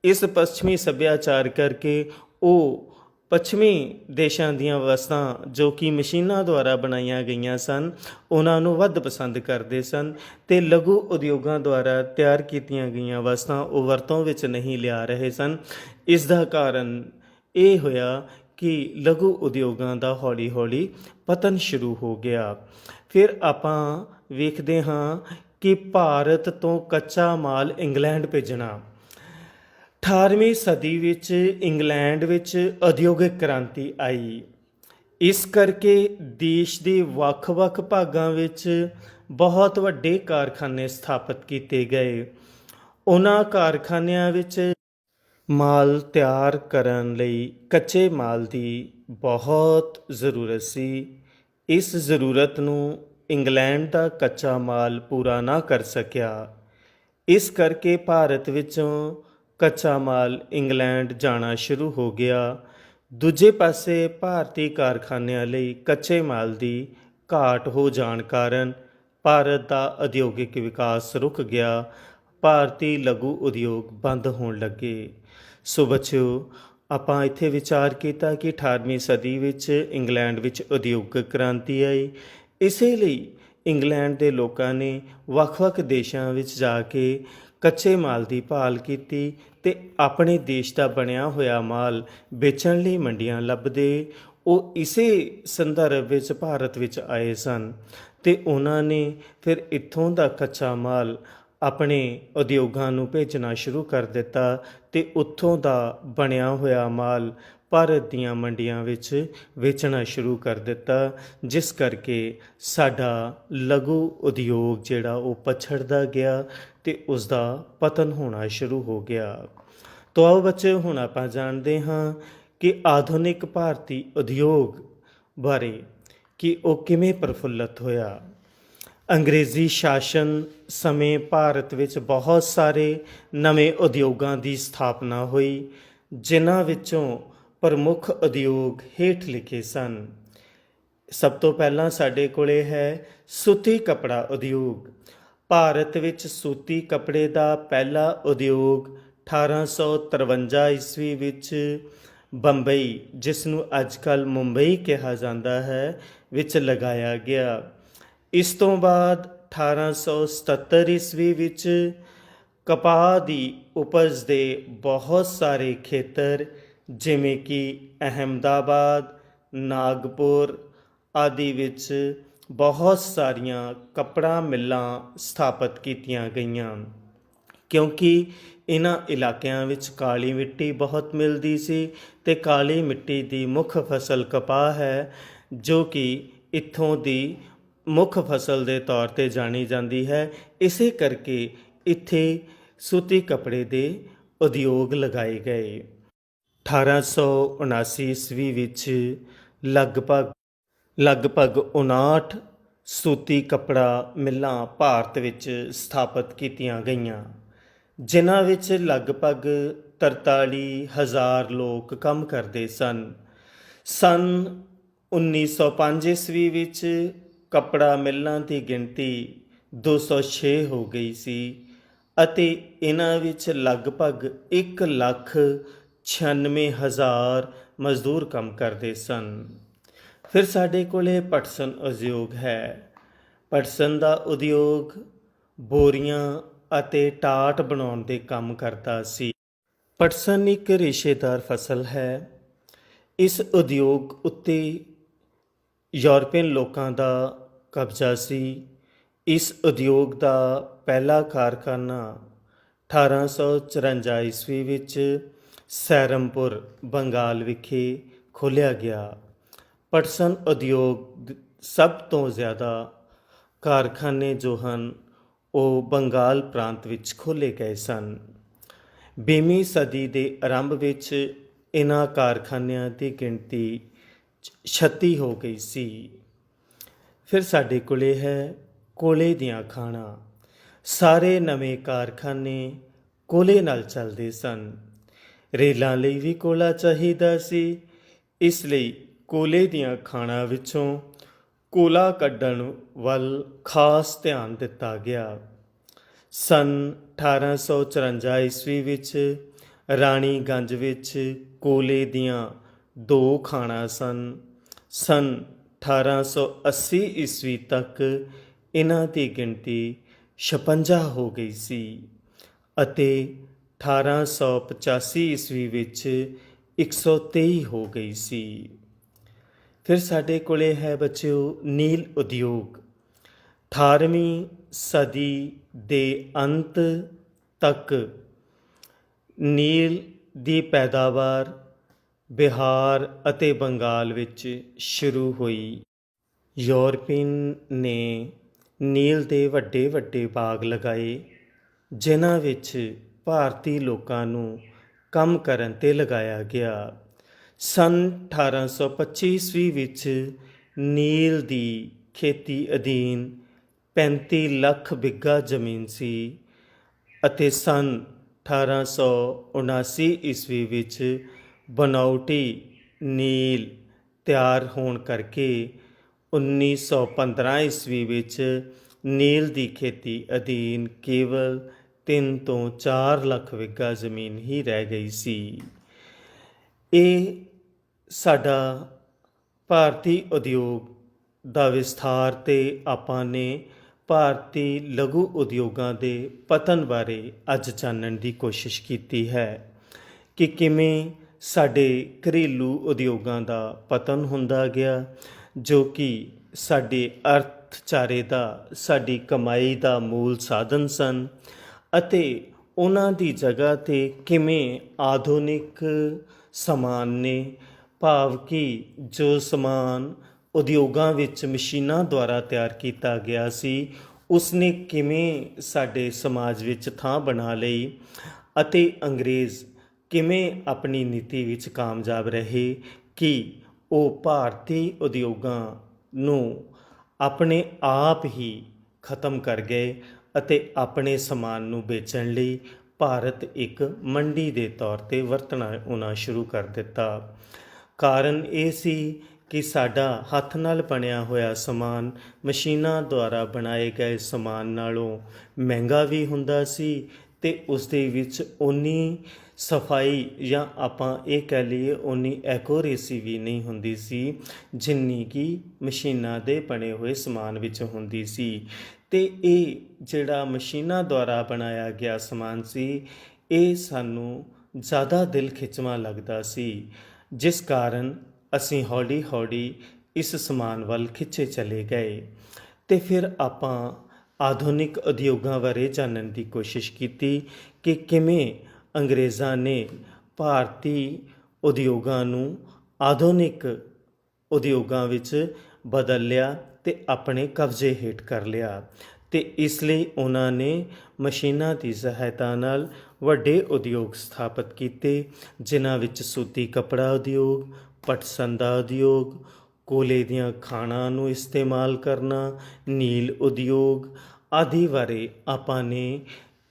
ਇਸ ਪੱਛਮੀ ਸੱਭਿਆਚਾਰ ਕਰਕੇ ਉਹ ਪੱਛਮੀ ਦੇਸ਼ਾਂ ਦੀਆਂ ਵਸਤਾਂ ਜੋ ਕਿ ਮਸ਼ੀਨਾਂ ਦੁਆਰਾ ਬਣਾਈਆਂ ਗਈਆਂ ਸਨ, ਉਹਨਾਂ ਨੂੰ ਵੱਧ ਪਸੰਦ ਕਰਦੇ ਸਨ ਅਤੇ ਲਘੂ ਉਦਯੋਗਾਂ ਦੁਆਰਾ ਤਿਆਰ ਕੀਤੀਆਂ ਗਈਆਂ ਵਸਤਾਂ ਉਹ ਵਰਤੋਂ ਵਿੱਚ ਨਹੀਂ ਲਿਆ ਰਹੇ ਸਨ। ਇਸ ਦਾ ਕਾਰਨ ਇਹ ਹੋਇਆ ਕਿ ਲਘੂ ਉਦਯੋਗਾਂ ਦਾ ਹੌਲੀ ਹੌਲੀ ਪਤਨ ਸ਼ੁਰੂ ਹੋ ਗਿਆ। ਫਿਰ ਆਪਾਂ ਵੇਖਦੇ ਹਾਂ ਕਿ ਭਾਰਤ ਤੋਂ ਕੱਚਾ ਮਾਲ ਇੰਗਲੈਂਡ ਭੇਜਣਾ। 18ਵੀਂ ਸਦੀ ਵਿੱਚ ਇੰਗਲੈਂਡ ਵਿੱਚ ਉਦਯੋਗਿਕ ਕ੍ਰਾਂਤੀ ਆਈ। ਇਸ ਕਰਕੇ ਦੇਸ਼ ਦੇ ਵੱਖ-ਵੱਖ ਭਾਗਾਂ ਵਿੱਚ ਬਹੁਤ ਵੱਡੇ ਕਾਰਖਾਨੇ ਸਥਾਪਿਤ ਕੀਤੇ ਗਏ। ਉਹਨਾਂ ਕਾਰਖਾਨਿਆਂ ਵਿੱਚ ਮਾਲ ਤਿਆਰ ਕਰਨ ਲਈ ਕੱਚੇ ਮਾਲ ਦੀ ਬਹੁਤ ਜ਼ਰੂਰਤ ਸੀ। ਇਸ ਜ਼ਰੂਰਤ ਨੂੰ ਇੰਗਲੈਂਡ ਦਾ ਕੱਚਾ ਮਾਲ ਪੂਰਾ ਨਾ ਕਰ ਸਕਿਆ। ਇਸ ਕਰਕੇ ਭਾਰਤ ਵਿੱਚੋਂ ਕੱਚਾ ਮਾਲ ਇੰਗਲੈਂਡ ਜਾਣਾ ਸ਼ੁਰੂ ਹੋ ਗਿਆ। ਦੂਜੇ ਪਾਸੇ ਭਾਰਤੀ ਕਾਰਖਾਨਿਆਂ ਲਈ ਕੱਚੇ ਮਾਲ ਦੀ ਘਾਟ ਹੋ ਜਾਣ ਕਾਰਨ ਭਾਰਤ ਦਾ ਉਦਯੋਗਿਕ ਵਿਕਾਸ ਰੁਕ ਗਿਆ। ਭਾਰਤੀ ਲਘੂ ਉਦਯੋਗ ਬੰਦ ਹੋਣ ਲੱਗੇ। ਸੋ ਬੱਚਿਓ, ਆਪਾਂ ਇੱਥੇ ਵਿਚਾਰ ਕੀਤਾ ਕਿ 18ਵੀਂ ਸਦੀ ਵਿੱਚ ਇੰਗਲੈਂਡ ਵਿੱਚ ਉਦਯੋਗਿਕ ਕ੍ਰਾਂਤੀ ਆਈ। ਇਸੇ ਲਈ ਇੰਗਲੈਂਡ ਦੇ ਲੋਕਾਂ ਨੇ ਵੱਖ-ਵੱਖ ਦੇਸ਼ਾਂ ਵਿੱਚ ਜਾ ਕੇ ਕੱਚੇ ਮਾਲ ਦੀ ਭਾਲ ਕੀਤੀ ਅਤੇ ਆਪਣੇ ਦੇਸ਼ ਦਾ ਬਣਿਆ ਹੋਇਆ ਮਾਲ ਵੇਚਣ ਲਈ ਮੰਡੀਆਂ ਲੱਭਦੇ। ਉਹ ਇਸੇ ਸੰਦਰਭ ਵਿੱਚ ਭਾਰਤ ਵਿੱਚ ਆਏ ਸਨ ਅਤੇ ਉਹਨਾਂ ਨੇ ਫਿਰ ਇੱਥੋਂ ਦਾ ਕੱਚਾ ਮਾਲ ਆਪਣੇ ਉਦਯੋਗਾਂ ਨੂੰ ਭੇਜਣਾ ਸ਼ੁਰੂ ਕਰ ਦਿੱਤਾ ਅਤੇ ਉੱਥੋਂ ਦਾ ਬਣਿਆ ਹੋਇਆ ਮਾਲ ਭਾਰਤ ਦੀਆਂ ਮੰਡੀਆਂ ਵਿੱਚ ਵੇਚਣਾ ਸ਼ੁਰੂ ਕਰ ਦਿੱਤਾ, ਜਿਸ ਕਰਕੇ ਸਾਡਾ ਲਘੂ ਉਦਯੋਗ ਜਿਹੜਾ ਉਹ ਪਛੜਦਾ ਗਿਆ ਅਤੇ ਉਸ ਦਾ ਪਤਨ ਹੋਣਾ ਸ਼ੁਰੂ ਹੋ ਗਿਆ। ਤੋ ਆਓ ਬੱਚੇ, ਹੁਣ ਆਪਾਂ ਜਾਣਦੇ ਹਾਂ ਕਿ ਆਧੁਨਿਕ ਭਾਰਤੀ ਉਦਯੋਗ ਬਾਰੇ ਕਿ ਉਹ ਕਿਵੇਂ ਪ੍ਰਫੁੱਲਤ ਹੋਇਆ। ਅੰਗਰੇਜ਼ੀ ਸ਼ਾਸਨ ਸਮੇਂ ਭਾਰਤ ਵਿੱਚ ਬਹੁਤ ਸਾਰੇ ਨਵੇਂ ਉਦਯੋਗਾਂ ਦੀ ਸਥਾਪਨਾ ਹੋਈ, ਜਿਨ੍ਹਾਂ ਵਿੱਚੋਂ ਪ੍ਰਮੁੱਖ ਉਦਯੋਗ ਹੇਠ ਲਿਖੇ ਸਨ। ਸਭ ਤੋਂ ਪਹਿਲਾਂ ਸਾਡੇ ਕੋਲੇ ਹੈ ਸੂਤੀ ਕੱਪੜਾ ਉਦਯੋਗ। ਭਾਰਤ ਵਿੱਚ ਸੂਤੀ ਕੱਪੜੇ ਦਾ ਪਹਿਲਾ ਉਦਯੋਗ 1853 ਈਸਵੀ ਵਿੱਚ ਬੰਬਈ, ਜਿਸ ਨੂੰ ਅੱਜ ਕੱਲ੍ਹ ਮੁੰਬਈ ਕਿਹਾ ਜਾਂਦਾ ਹੈ, ਵਿੱਚ ਲਗਾਇਆ ਗਿਆ। ਇਸ ਤੋਂ ਬਾਅਦ 1877 ਈਸਵੀ ਵਿੱਚ ਕਪਾਹ ਦੀ ਉਪਜ ਦੇ ਬਹੁਤ ਸਾਰੇ ਖੇਤਰ ਜਿਵੇਂ ਕਿ ਅਹਿਮਦਾਬਾਦ, ਨਾਗਪੁਰ ਆਦਿ ਵਿੱਚ ਬਹੁਤ ਸਾਰੀਆਂ ਕੱਪੜਾ ਮਿੱਲਾਂ ਸਥਾਪਿਤ ਕੀਤੀਆਂ ਗਈਆਂ, ਕਿਉਂਕਿ ਇਹਨਾਂ ਇਲਾਕਿਆਂ ਵਿੱਚ ਕਾਲੀ ਮਿੱਟੀ ਬਹੁਤ ਮਿਲਦੀ ਸੀ ਅਤੇ ਕਾਲੀ ਮਿੱਟੀ ਦੀ ਮੁੱਖ ਫਸਲ ਕਪਾਹ ਹੈ, ਜੋ ਕਿ ਇੱਥੋਂ ਦੀ ਮੁੱਖ ਫਸਲ ਦੇ ਤੌਰ 'ਤੇ ਜਾਣੀ ਜਾਂਦੀ ਹੈ। ਇਸੇ ਕਰਕੇ ਇੱਥੇ ਸੂਤੀ ਕੱਪੜੇ ਦੇ ਉਦਯੋਗ ਲਗਾਏ ਗਏ। 1879 ਈਸਵੀ ਵਿੱਚ ਲਗਭਗ 59 ਸੂਤੀ ਕੱਪੜਾ ਮਿੱਲਾਂ ਭਾਰਤ ਵਿੱਚ ਸਥਾਪਿਤ ਕੀਤੀਆਂ ਗਈਆਂ, ਜਿਨ੍ਹਾਂ ਵਿੱਚ ਲਗਭਗ 43,000 ਲੋਕ ਕੰਮ ਕਰਦੇ ਸਨ। ਸੰਨ 1905 ਈਸਵੀ ਵਿੱਚ ਕੱਪੜਾ ਮਿੱਲਾਂ ਦੀ ਗਿਣਤੀ 206 ਹੋ ਗਈ ਸੀ ਅਤੇ ਇਹਨਾਂ ਵਿੱਚ ਲਗਭਗ 1,96,000 ਮਜ਼ਦੂਰ ਕੰਮ ਕਰਦੇ ਸਨ। ਫਿਰ ਸਾਡੇ ਕੋਲੇ ਪਟਸਨ ਉਦਯੋਗ ਹੈ। ਪਟਸਨ ਦਾ ਉਦਯੋਗ ਬੋਰੀਆਂ ਅਤੇ ਟਾਟ ਬਣਾਉਣ ਦੇ ਕੰਮ ਕਰਦਾ ਸੀ। ਪਟਸਨ ਇੱਕ ਰੇਸ਼ੇਦਾਰ ਫਸਲ ਹੈ। ਇਸ ਉਦਯੋਗ ਉੱਤੇ ਯੂਰਪੀਅਨ ਲੋਕਾਂ ਦਾ ਕਬਜ਼ਾ ਸੀ। ਇਸ ਉਦਯੋਗ ਦਾ ਪਹਿਲਾ ਕਾਰਖਾਨਾ 1854 ਈਸਵੀ ਵਿੱਚ ਸੈਰਮਪੁਰ, ਬੰਗਾਲ ਵਿਖੇ ਖੋਲ੍ਹਿਆ ਗਿਆ। ਪਟਸਨ ਉਦਯੋਗ ਸਭ ਤੋਂ ਜ਼ਿਆਦਾ ਕਾਰਖਾਨੇ ਜੋ ਹਨ ਉਹ ਬੰਗਾਲ ਪ੍ਰਾਂਤ ਵਿੱਚ ਖੋਲ੍ਹੇ ਗਏ ਸਨ। 20ਵੀਂ ਸਦੀ ਦੇ ਆਰੰਭ ਵਿੱਚ ਇਹਨਾਂ ਕਾਰਖਾਨਿਆਂ ਦੀ ਗਿਣਤੀ 36 ਹੋ ਗਈ ਸੀ। ਫਿਰ ਸਾਡੇ ਕੋਲੇ ਹੈ ਕੋਲੇ ਦੀਆਂ ਖਾਣਾਂ। ਸਾਰੇ ਨਵੇਂ ਕਾਰਖਾਨੇ ਕੋਲੇ ਨਾਲ ਚੱਲਦੇ ਸਨ। ਰੇਲਾਂ ਲਈ ਵੀ ਕੋਲਾ ਚਾਹੀਦਾ ਸੀ, ਇਸ ਲਈ ਕੋਲੇ ਦੀਆਂ ਖਾਣਾਂ ਵਿੱਚੋਂ ਕੋਲਾ ਕੱਢਣ ਵੱਲ ਖਾਸ ਧਿਆਨ ਦਿੱਤਾ ਗਿਆ। ਸੰਨ 1854 ਈਸਵੀ ਵਿੱਚ ਰਾਣੀਗੰਜ ਵਿੱਚ ਕੋਲੇ ਦੀਆਂ 2 ਖਾਣਾਂ ਸਨ। ਸੰਨ 1880 ਈਸਵੀ ਤੱਕ ਇਹਨਾਂ ਦੀ ਗਿਣਤੀ 56 ਹੋ ਗਈ ਸੀ ਅਤੇ 1885 ਈਸਵੀ ਵਿੱਚ 123 ਹੋ ਗਈ ਸੀ। ਫਿਰ ਸਾਡੇ ਕੋਲੇ ਹੈ ਬੱਚਿਓ ਨੀਲ ਉਦਯੋਗ। 18ਵੀਂ ਸਦੀ ਦੇ ਅੰਤ ਤੱਕ ਨੀਲ ਦੀ ਪੈਦਾਵਾਰ ਬਿਹਾਰ ਅਤੇ ਬੰਗਾਲ ਵਿੱਚ ਸ਼ੁਰੂ ਹੋਈ। ਯੂਰਪੀਅਨ ਨੇ ਨੀਲ ਦੇ ਵੱਡੇ ਵੱਡੇ ਬਾਗ ਲਗਾਏ, ਜਿਨ੍ਹਾਂ ਵਿੱਚ ਭਾਰਤੀ ਲੋਕਾਂ ਨੂੰ ਕੰਮ ਕਰਨ 'ਤੇ ਲਗਾਇਆ ਗਿਆ। ਸੰਨ 1825 ਈਸਵੀ ਵਿੱਚ ਨੀਲ ਦੀ ਖੇਤੀ ਅਧੀਨ 35 ਲੱਖ ਬਿੱਘਾ ਜ਼ਮੀਨ ਸੀ ਅਤੇ ਸੰਨ 1879 ਈਸਵੀ ਵਿੱਚ ਬਨਾਉਟੀ ਨੀਲ ਤਿਆਰ ਹੋਣ ਕਰਕੇ 1915 ਈਸਵੀ ਵਿੱਚ ਨੀਲ ਦੀ ਖੇਤੀ ਅਧੀਨ ਕੇਵਲ 3 ਤੋਂ 4 ਲੱਖ ਬਿੱਘਾ ਜ਼ਮੀਨ ਹੀ ਰਹਿ ਗਈ ਸੀ। ਇਹ ਸਾਡਾ ਭਾਰਤੀ ਉਦਯੋਗ ਦਾ ਵਿਸਥਾਰ ਤੇ ਆਪਾਂ ਨੇ ਭਾਰਤੀ ਲਘੂ ਉਦਯੋਗਾਂ ਦੇ ਪਤਨ ਬਾਰੇ ਅੱਜ ਜਾਣਨ ਦੀ ਕੋਸ਼ਿਸ਼ ਕੀਤੀ ਹੈ ਕਿ ਕਿਵੇਂ ਸਾਡੇ ਘਰੇਲੂ ਉਦਯੋਗਾਂ ਦਾ ਪਤਨ ਹੁੰਦਾ ਗਿਆ, ਜੋ ਕਿ ਸਾਡੇ ਅਰਥਚਾਰੇ ਦਾ, ਸਾਡੀ ਕਮਾਈ ਦਾ ਮੂਲ ਸਾਧਨ ਸਨ, ਅਤੇ ਉਹਨਾਂ ਦੀ ਜਗ੍ਹਾ 'ਤੇ ਕਿਵੇਂ ਆਧੁਨਿਕ ਸਮਾਨ ਨੇ, ਭਾਵ ਕਿ ਜੋ ਸਮਾਨ ਉਦਯੋਗਾਂ ਵਿੱਚ ਮਸ਼ੀਨਾਂ ਦੁਆਰਾ ਤਿਆਰ ਕੀਤਾ ਗਿਆ ਸੀ, ਉਸਨੇ ਕਿਵੇਂ ਸਾਡੇ ਸਮਾਜ ਵਿੱਚ ਥਾਂ ਬਣਾ ਲਈ, ਅਤੇ ਅੰਗਰੇਜ਼ ਕਿਵੇਂ ਆਪਣੀ ਨੀਤੀ ਵਿੱਚ ਕਾਮਯਾਬ ਰਹੇ ਕਿ ਉਹ ਭਾਰਤੀ ਉਦਯੋਗਾਂ ਨੂੰ ਆਪਣੇ ਆਪ ਹੀ ਖਤਮ ਕਰ ਗਏ ਅਤੇ ਆਪਣੇ ਸਮਾਨ ਨੂੰ ਵੇਚਣ ਲਈ ਭਾਰਤ ਇੱਕ ਮੰਡੀ ਦੇ ਤੌਰ 'ਤੇ ਵਰਤਣਾ ਉਹਨਾਂ ਸ਼ੁਰੂ ਕਰ ਦਿੱਤਾ। ਕਾਰਨ ਇਹ ਸੀ ਕਿ ਸਾਡਾ ਹੱਥ ਨਾਲ ਬਣਿਆ ਹੋਇਆ ਸਮਾਨ ਮਸ਼ੀਨਾਂ ਦੁਆਰਾ ਬਣਾਏ ਗਏ ਸਮਾਨ ਨਾਲੋਂ ਮਹਿੰਗਾ ਵੀ ਹੁੰਦਾ ਸੀ ਅਤੇ ਉਸ ਦੇ ਵਿੱਚ ਓਨੀ ਸਫਾਈ ਜਾਂ ਆਪਾਂ ਇਹ ਕਹਿ ਲਈਏ ਓਨੀ ਐਕੂਰੇਸੀ ਵੀ ਨਹੀਂ ਹੁੰਦੀ ਸੀ ਜਿੰਨੀ ਕਿ ਮਸ਼ੀਨਾਂ ਦੇ ਬਣੇ ਹੋਏ ਸਮਾਨ ਵਿੱਚ ਹੁੰਦੀ ਸੀ। ਅਤੇ ਇਹ ਜਿਹੜਾ ਮਸ਼ੀਨਾਂ ਦੁਆਰਾ ਬਣਾਇਆ ਗਿਆ ਸਮਾਨ ਸੀ, ਇਹ ਸਾਨੂੰ ਜ਼ਿਆਦਾ ਦਿਲ ਖਿੱਚਵਾਂ ਲੱਗਦਾ ਸੀ, ਜਿਸ ਕਾਰਨ ਅਸੀਂ ਹੌਲੀ ਹੌਲੀ ਇਸ ਸਮਾਨ ਵੱਲ ਖਿੱਚੇ ਚਲੇ ਗਏ। ਅਤੇ ਫਿਰ ਆਪਾਂ ਆਧੁਨਿਕ ਉਦਯੋਗਾਂ ਬਾਰੇ ਜਾਣਨ ਦੀ ਕੋਸ਼ਿਸ਼ ਕੀਤੀ ਕਿ ਕਿਵੇਂ ਅੰਗਰੇਜ਼ਾਂ ਨੇ ਭਾਰਤੀ ਉਦਯੋਗਾਂ ਨੂੰ ਆਧੁਨਿਕ ਉਦਯੋਗਾਂ ਵਿੱਚ ਬਦਲ ਲਿਆ ਅਤੇ ਆਪਣੇ ਕਬਜ਼ੇ ਹੇਠ ਕਰ ਲਿਆ, ਅਤੇ ਇਸ ਲਈ ਉਹਨਾਂ ਨੇ ਮਸ਼ੀਨਾਂ ਦੀ ਸਹਾਇਤਾ ਨਾਲ ਵੱਡੇ ਉਦਯੋਗ ਸਥਾਪਿਤ ਕੀਤੇ, ਜਿਨ੍ਹਾਂ ਵਿੱਚ ਸੂਤੀ ਕੱਪੜਾ ਉਦਯੋਗ, ਪਟਸਨ ਦਾ ਉਦਯੋਗ, ਕੋਲੇ ਦੀਆਂ ਖਾਣਾਂ ਨੂੰ ਇਸਤੇਮਾਲ ਕਰਨਾ, ਨੀਲ ਉਦਯੋਗ ਆਦਿ ਬਾਰੇ ਆਪਾਂ ਨੇ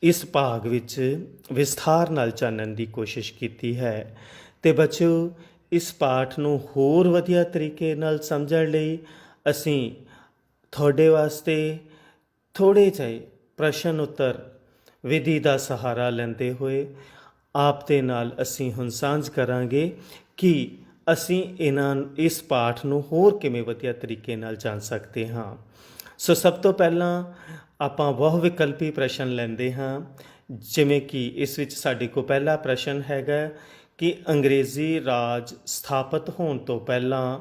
ਇਸ ਭਾਗ ਵਿੱਚ ਵਿਸਥਾਰ ਨਾਲ ਜਾਣਨ ਦੀ ਕੋਸ਼ਿਸ਼ ਕੀਤੀ ਹੈ। ਅਤੇ ਬੱਚਿਓ, ਇਸ ਪਾਠ ਨੂੰ ਹੋਰ ਵਧੀਆ ਤਰੀਕੇ ਨਾਲ ਸਮਝਣ ਲਈ ਅਸੀਂ ਤੁਹਾਡੇ ਵਾਸਤੇ ਥੋੜ੍ਹੇ ਜਿਹੇ ਪ੍ਰਸ਼ਨ ਉੱਤਰ ਵਿਧੀ ਦਾ ਸਹਾਰਾ ਲੈਂਦੇ ਹੋਏ ਆਪ ਦੇ ਨਾਲ ਅਸੀਂ ਹੁਣ ਸਾਂਝ ਕਰਾਂਗੇ ਕਿ ਅਸੀਂ ਇਸ ਪਾਠ ਨੂੰ ਹੋਰ ਕਿਵੇਂ ਵਧੀਆ ਤਰੀਕੇ ਨਾਲ ਜਾਣ ਸਕਦੇ ਹਾਂ। ਸੋ ਸਭ ਤੋਂ ਪਹਿਲਾਂ ਆਪਾਂ ਬਹੁ ਵਿਕਲਪੀ ਪ੍ਰਸ਼ਨ ਲੈਂਦੇ ਹਾਂ, ਜਿਵੇਂ ਕਿ ਇਸ ਵਿੱਚ ਸਾਡੇ ਕੋਲ ਪਹਿਲਾ ਪ੍ਰਸ਼ਨ ਹੈਗਾ ਕਿ ਅੰਗਰੇਜ਼ੀ ਰਾਜ ਸਥਾਪਿਤ ਹੋਣ ਤੋਂ ਪਹਿਲਾਂ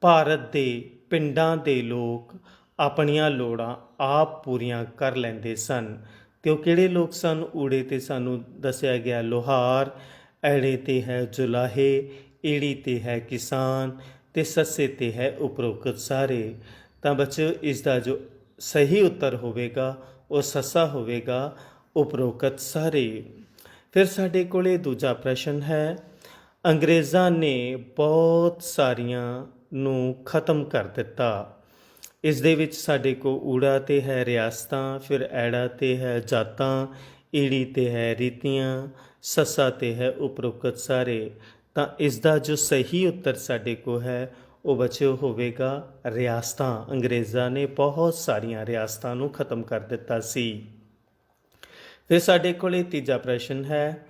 ਭਾਰਤ ਦੇ ਪਿੰਡਾਂ ਦੇ ਲੋਕ ਆਪਣੀਆਂ ਲੋੜਾਂ ਆਪ ਪੂਰੀਆਂ ਕਰ ਲੈਂਦੇ ਸਨ। ਅਤੇ ਉਹ ਕਿਹੜੇ ਲੋਕ ਸਨ? ਊੜੇ 'ਤੇ ਸਾਨੂੰ ਦੱਸਿਆ ਗਿਆ ਲੁਹਾਰ, ਐੜੇ 'ਤੇ ਹੈ ਜੁਲਾਹੇ, ਈੜੀ 'ਤੇ ਹੈ ਕਿਸਾਨ, ਅਤੇ ਸੱਸੇ 'ਤੇ ਹੈ ਉਪਰੋਕਤ ਸਾਰੇ। ਤਾਂ ਬੱਚਿਓ, ਇਸ ਦਾ ਜੋ ਸਹੀ ਉੱਤਰ ਹੋਵੇਗਾ ਉਹ ਸੱਸਾ ਹੋਵੇਗਾ, ਉਪਰੋਕਤ ਸਾਰੇ। ਫਿਰ ਸਾਡੇ ਕੋਲ ਦੂਜਾ ਪ੍ਰਸ਼ਨ ਹੈ, ਅੰਗਰੇਜ਼ਾਂ ਨੇ ਬਹੁਤ ਸਾਰੀਆਂ ਨੂੰ ਖਤਮ ਕਰ ਦਿੱਤਾ। ਇਸ ਦੇ ਵਿੱਚ ਸਾਡੇ ਕੋਲ ਊੜਾ 'ਤੇ ਹੈ ਰਿਆਸਤਾਂ, ਫਿਰ ਐੜਾ 'ਤੇ ਹੈ ਜਾਤਾਂ, ਈੜੀ 'ਤੇ ਹੈ ਰੀਤੀਆਂ, ਸੱਸਾ 'ਤੇ ਹੈ ਉਪਰੋਕਤ ਸਾਰੇ। ਤਾਂ ਇਸ ਦਾ ਜੋ ਸਹੀ ਉੱਤਰ ਸਾਡੇ ਕੋਲ ਹੈ ਉਹ ਬੱਚਿਓ ਹੋਵੇਗਾ ਰਿਆਸਤਾਂ। ਅੰਗਰੇਜ਼ਾਂ ਨੇ ਬਹੁਤ ਸਾਰੀਆਂ ਰਿਆਸਤਾਂ ਨੂੰ ਖਤਮ ਕਰ ਦਿੱਤਾ ਸੀ। ਫਿਰ ਸਾਡੇ ਕੋਲ ਤੀਜਾ ਪ੍ਰਸ਼ਨ ਹੈ,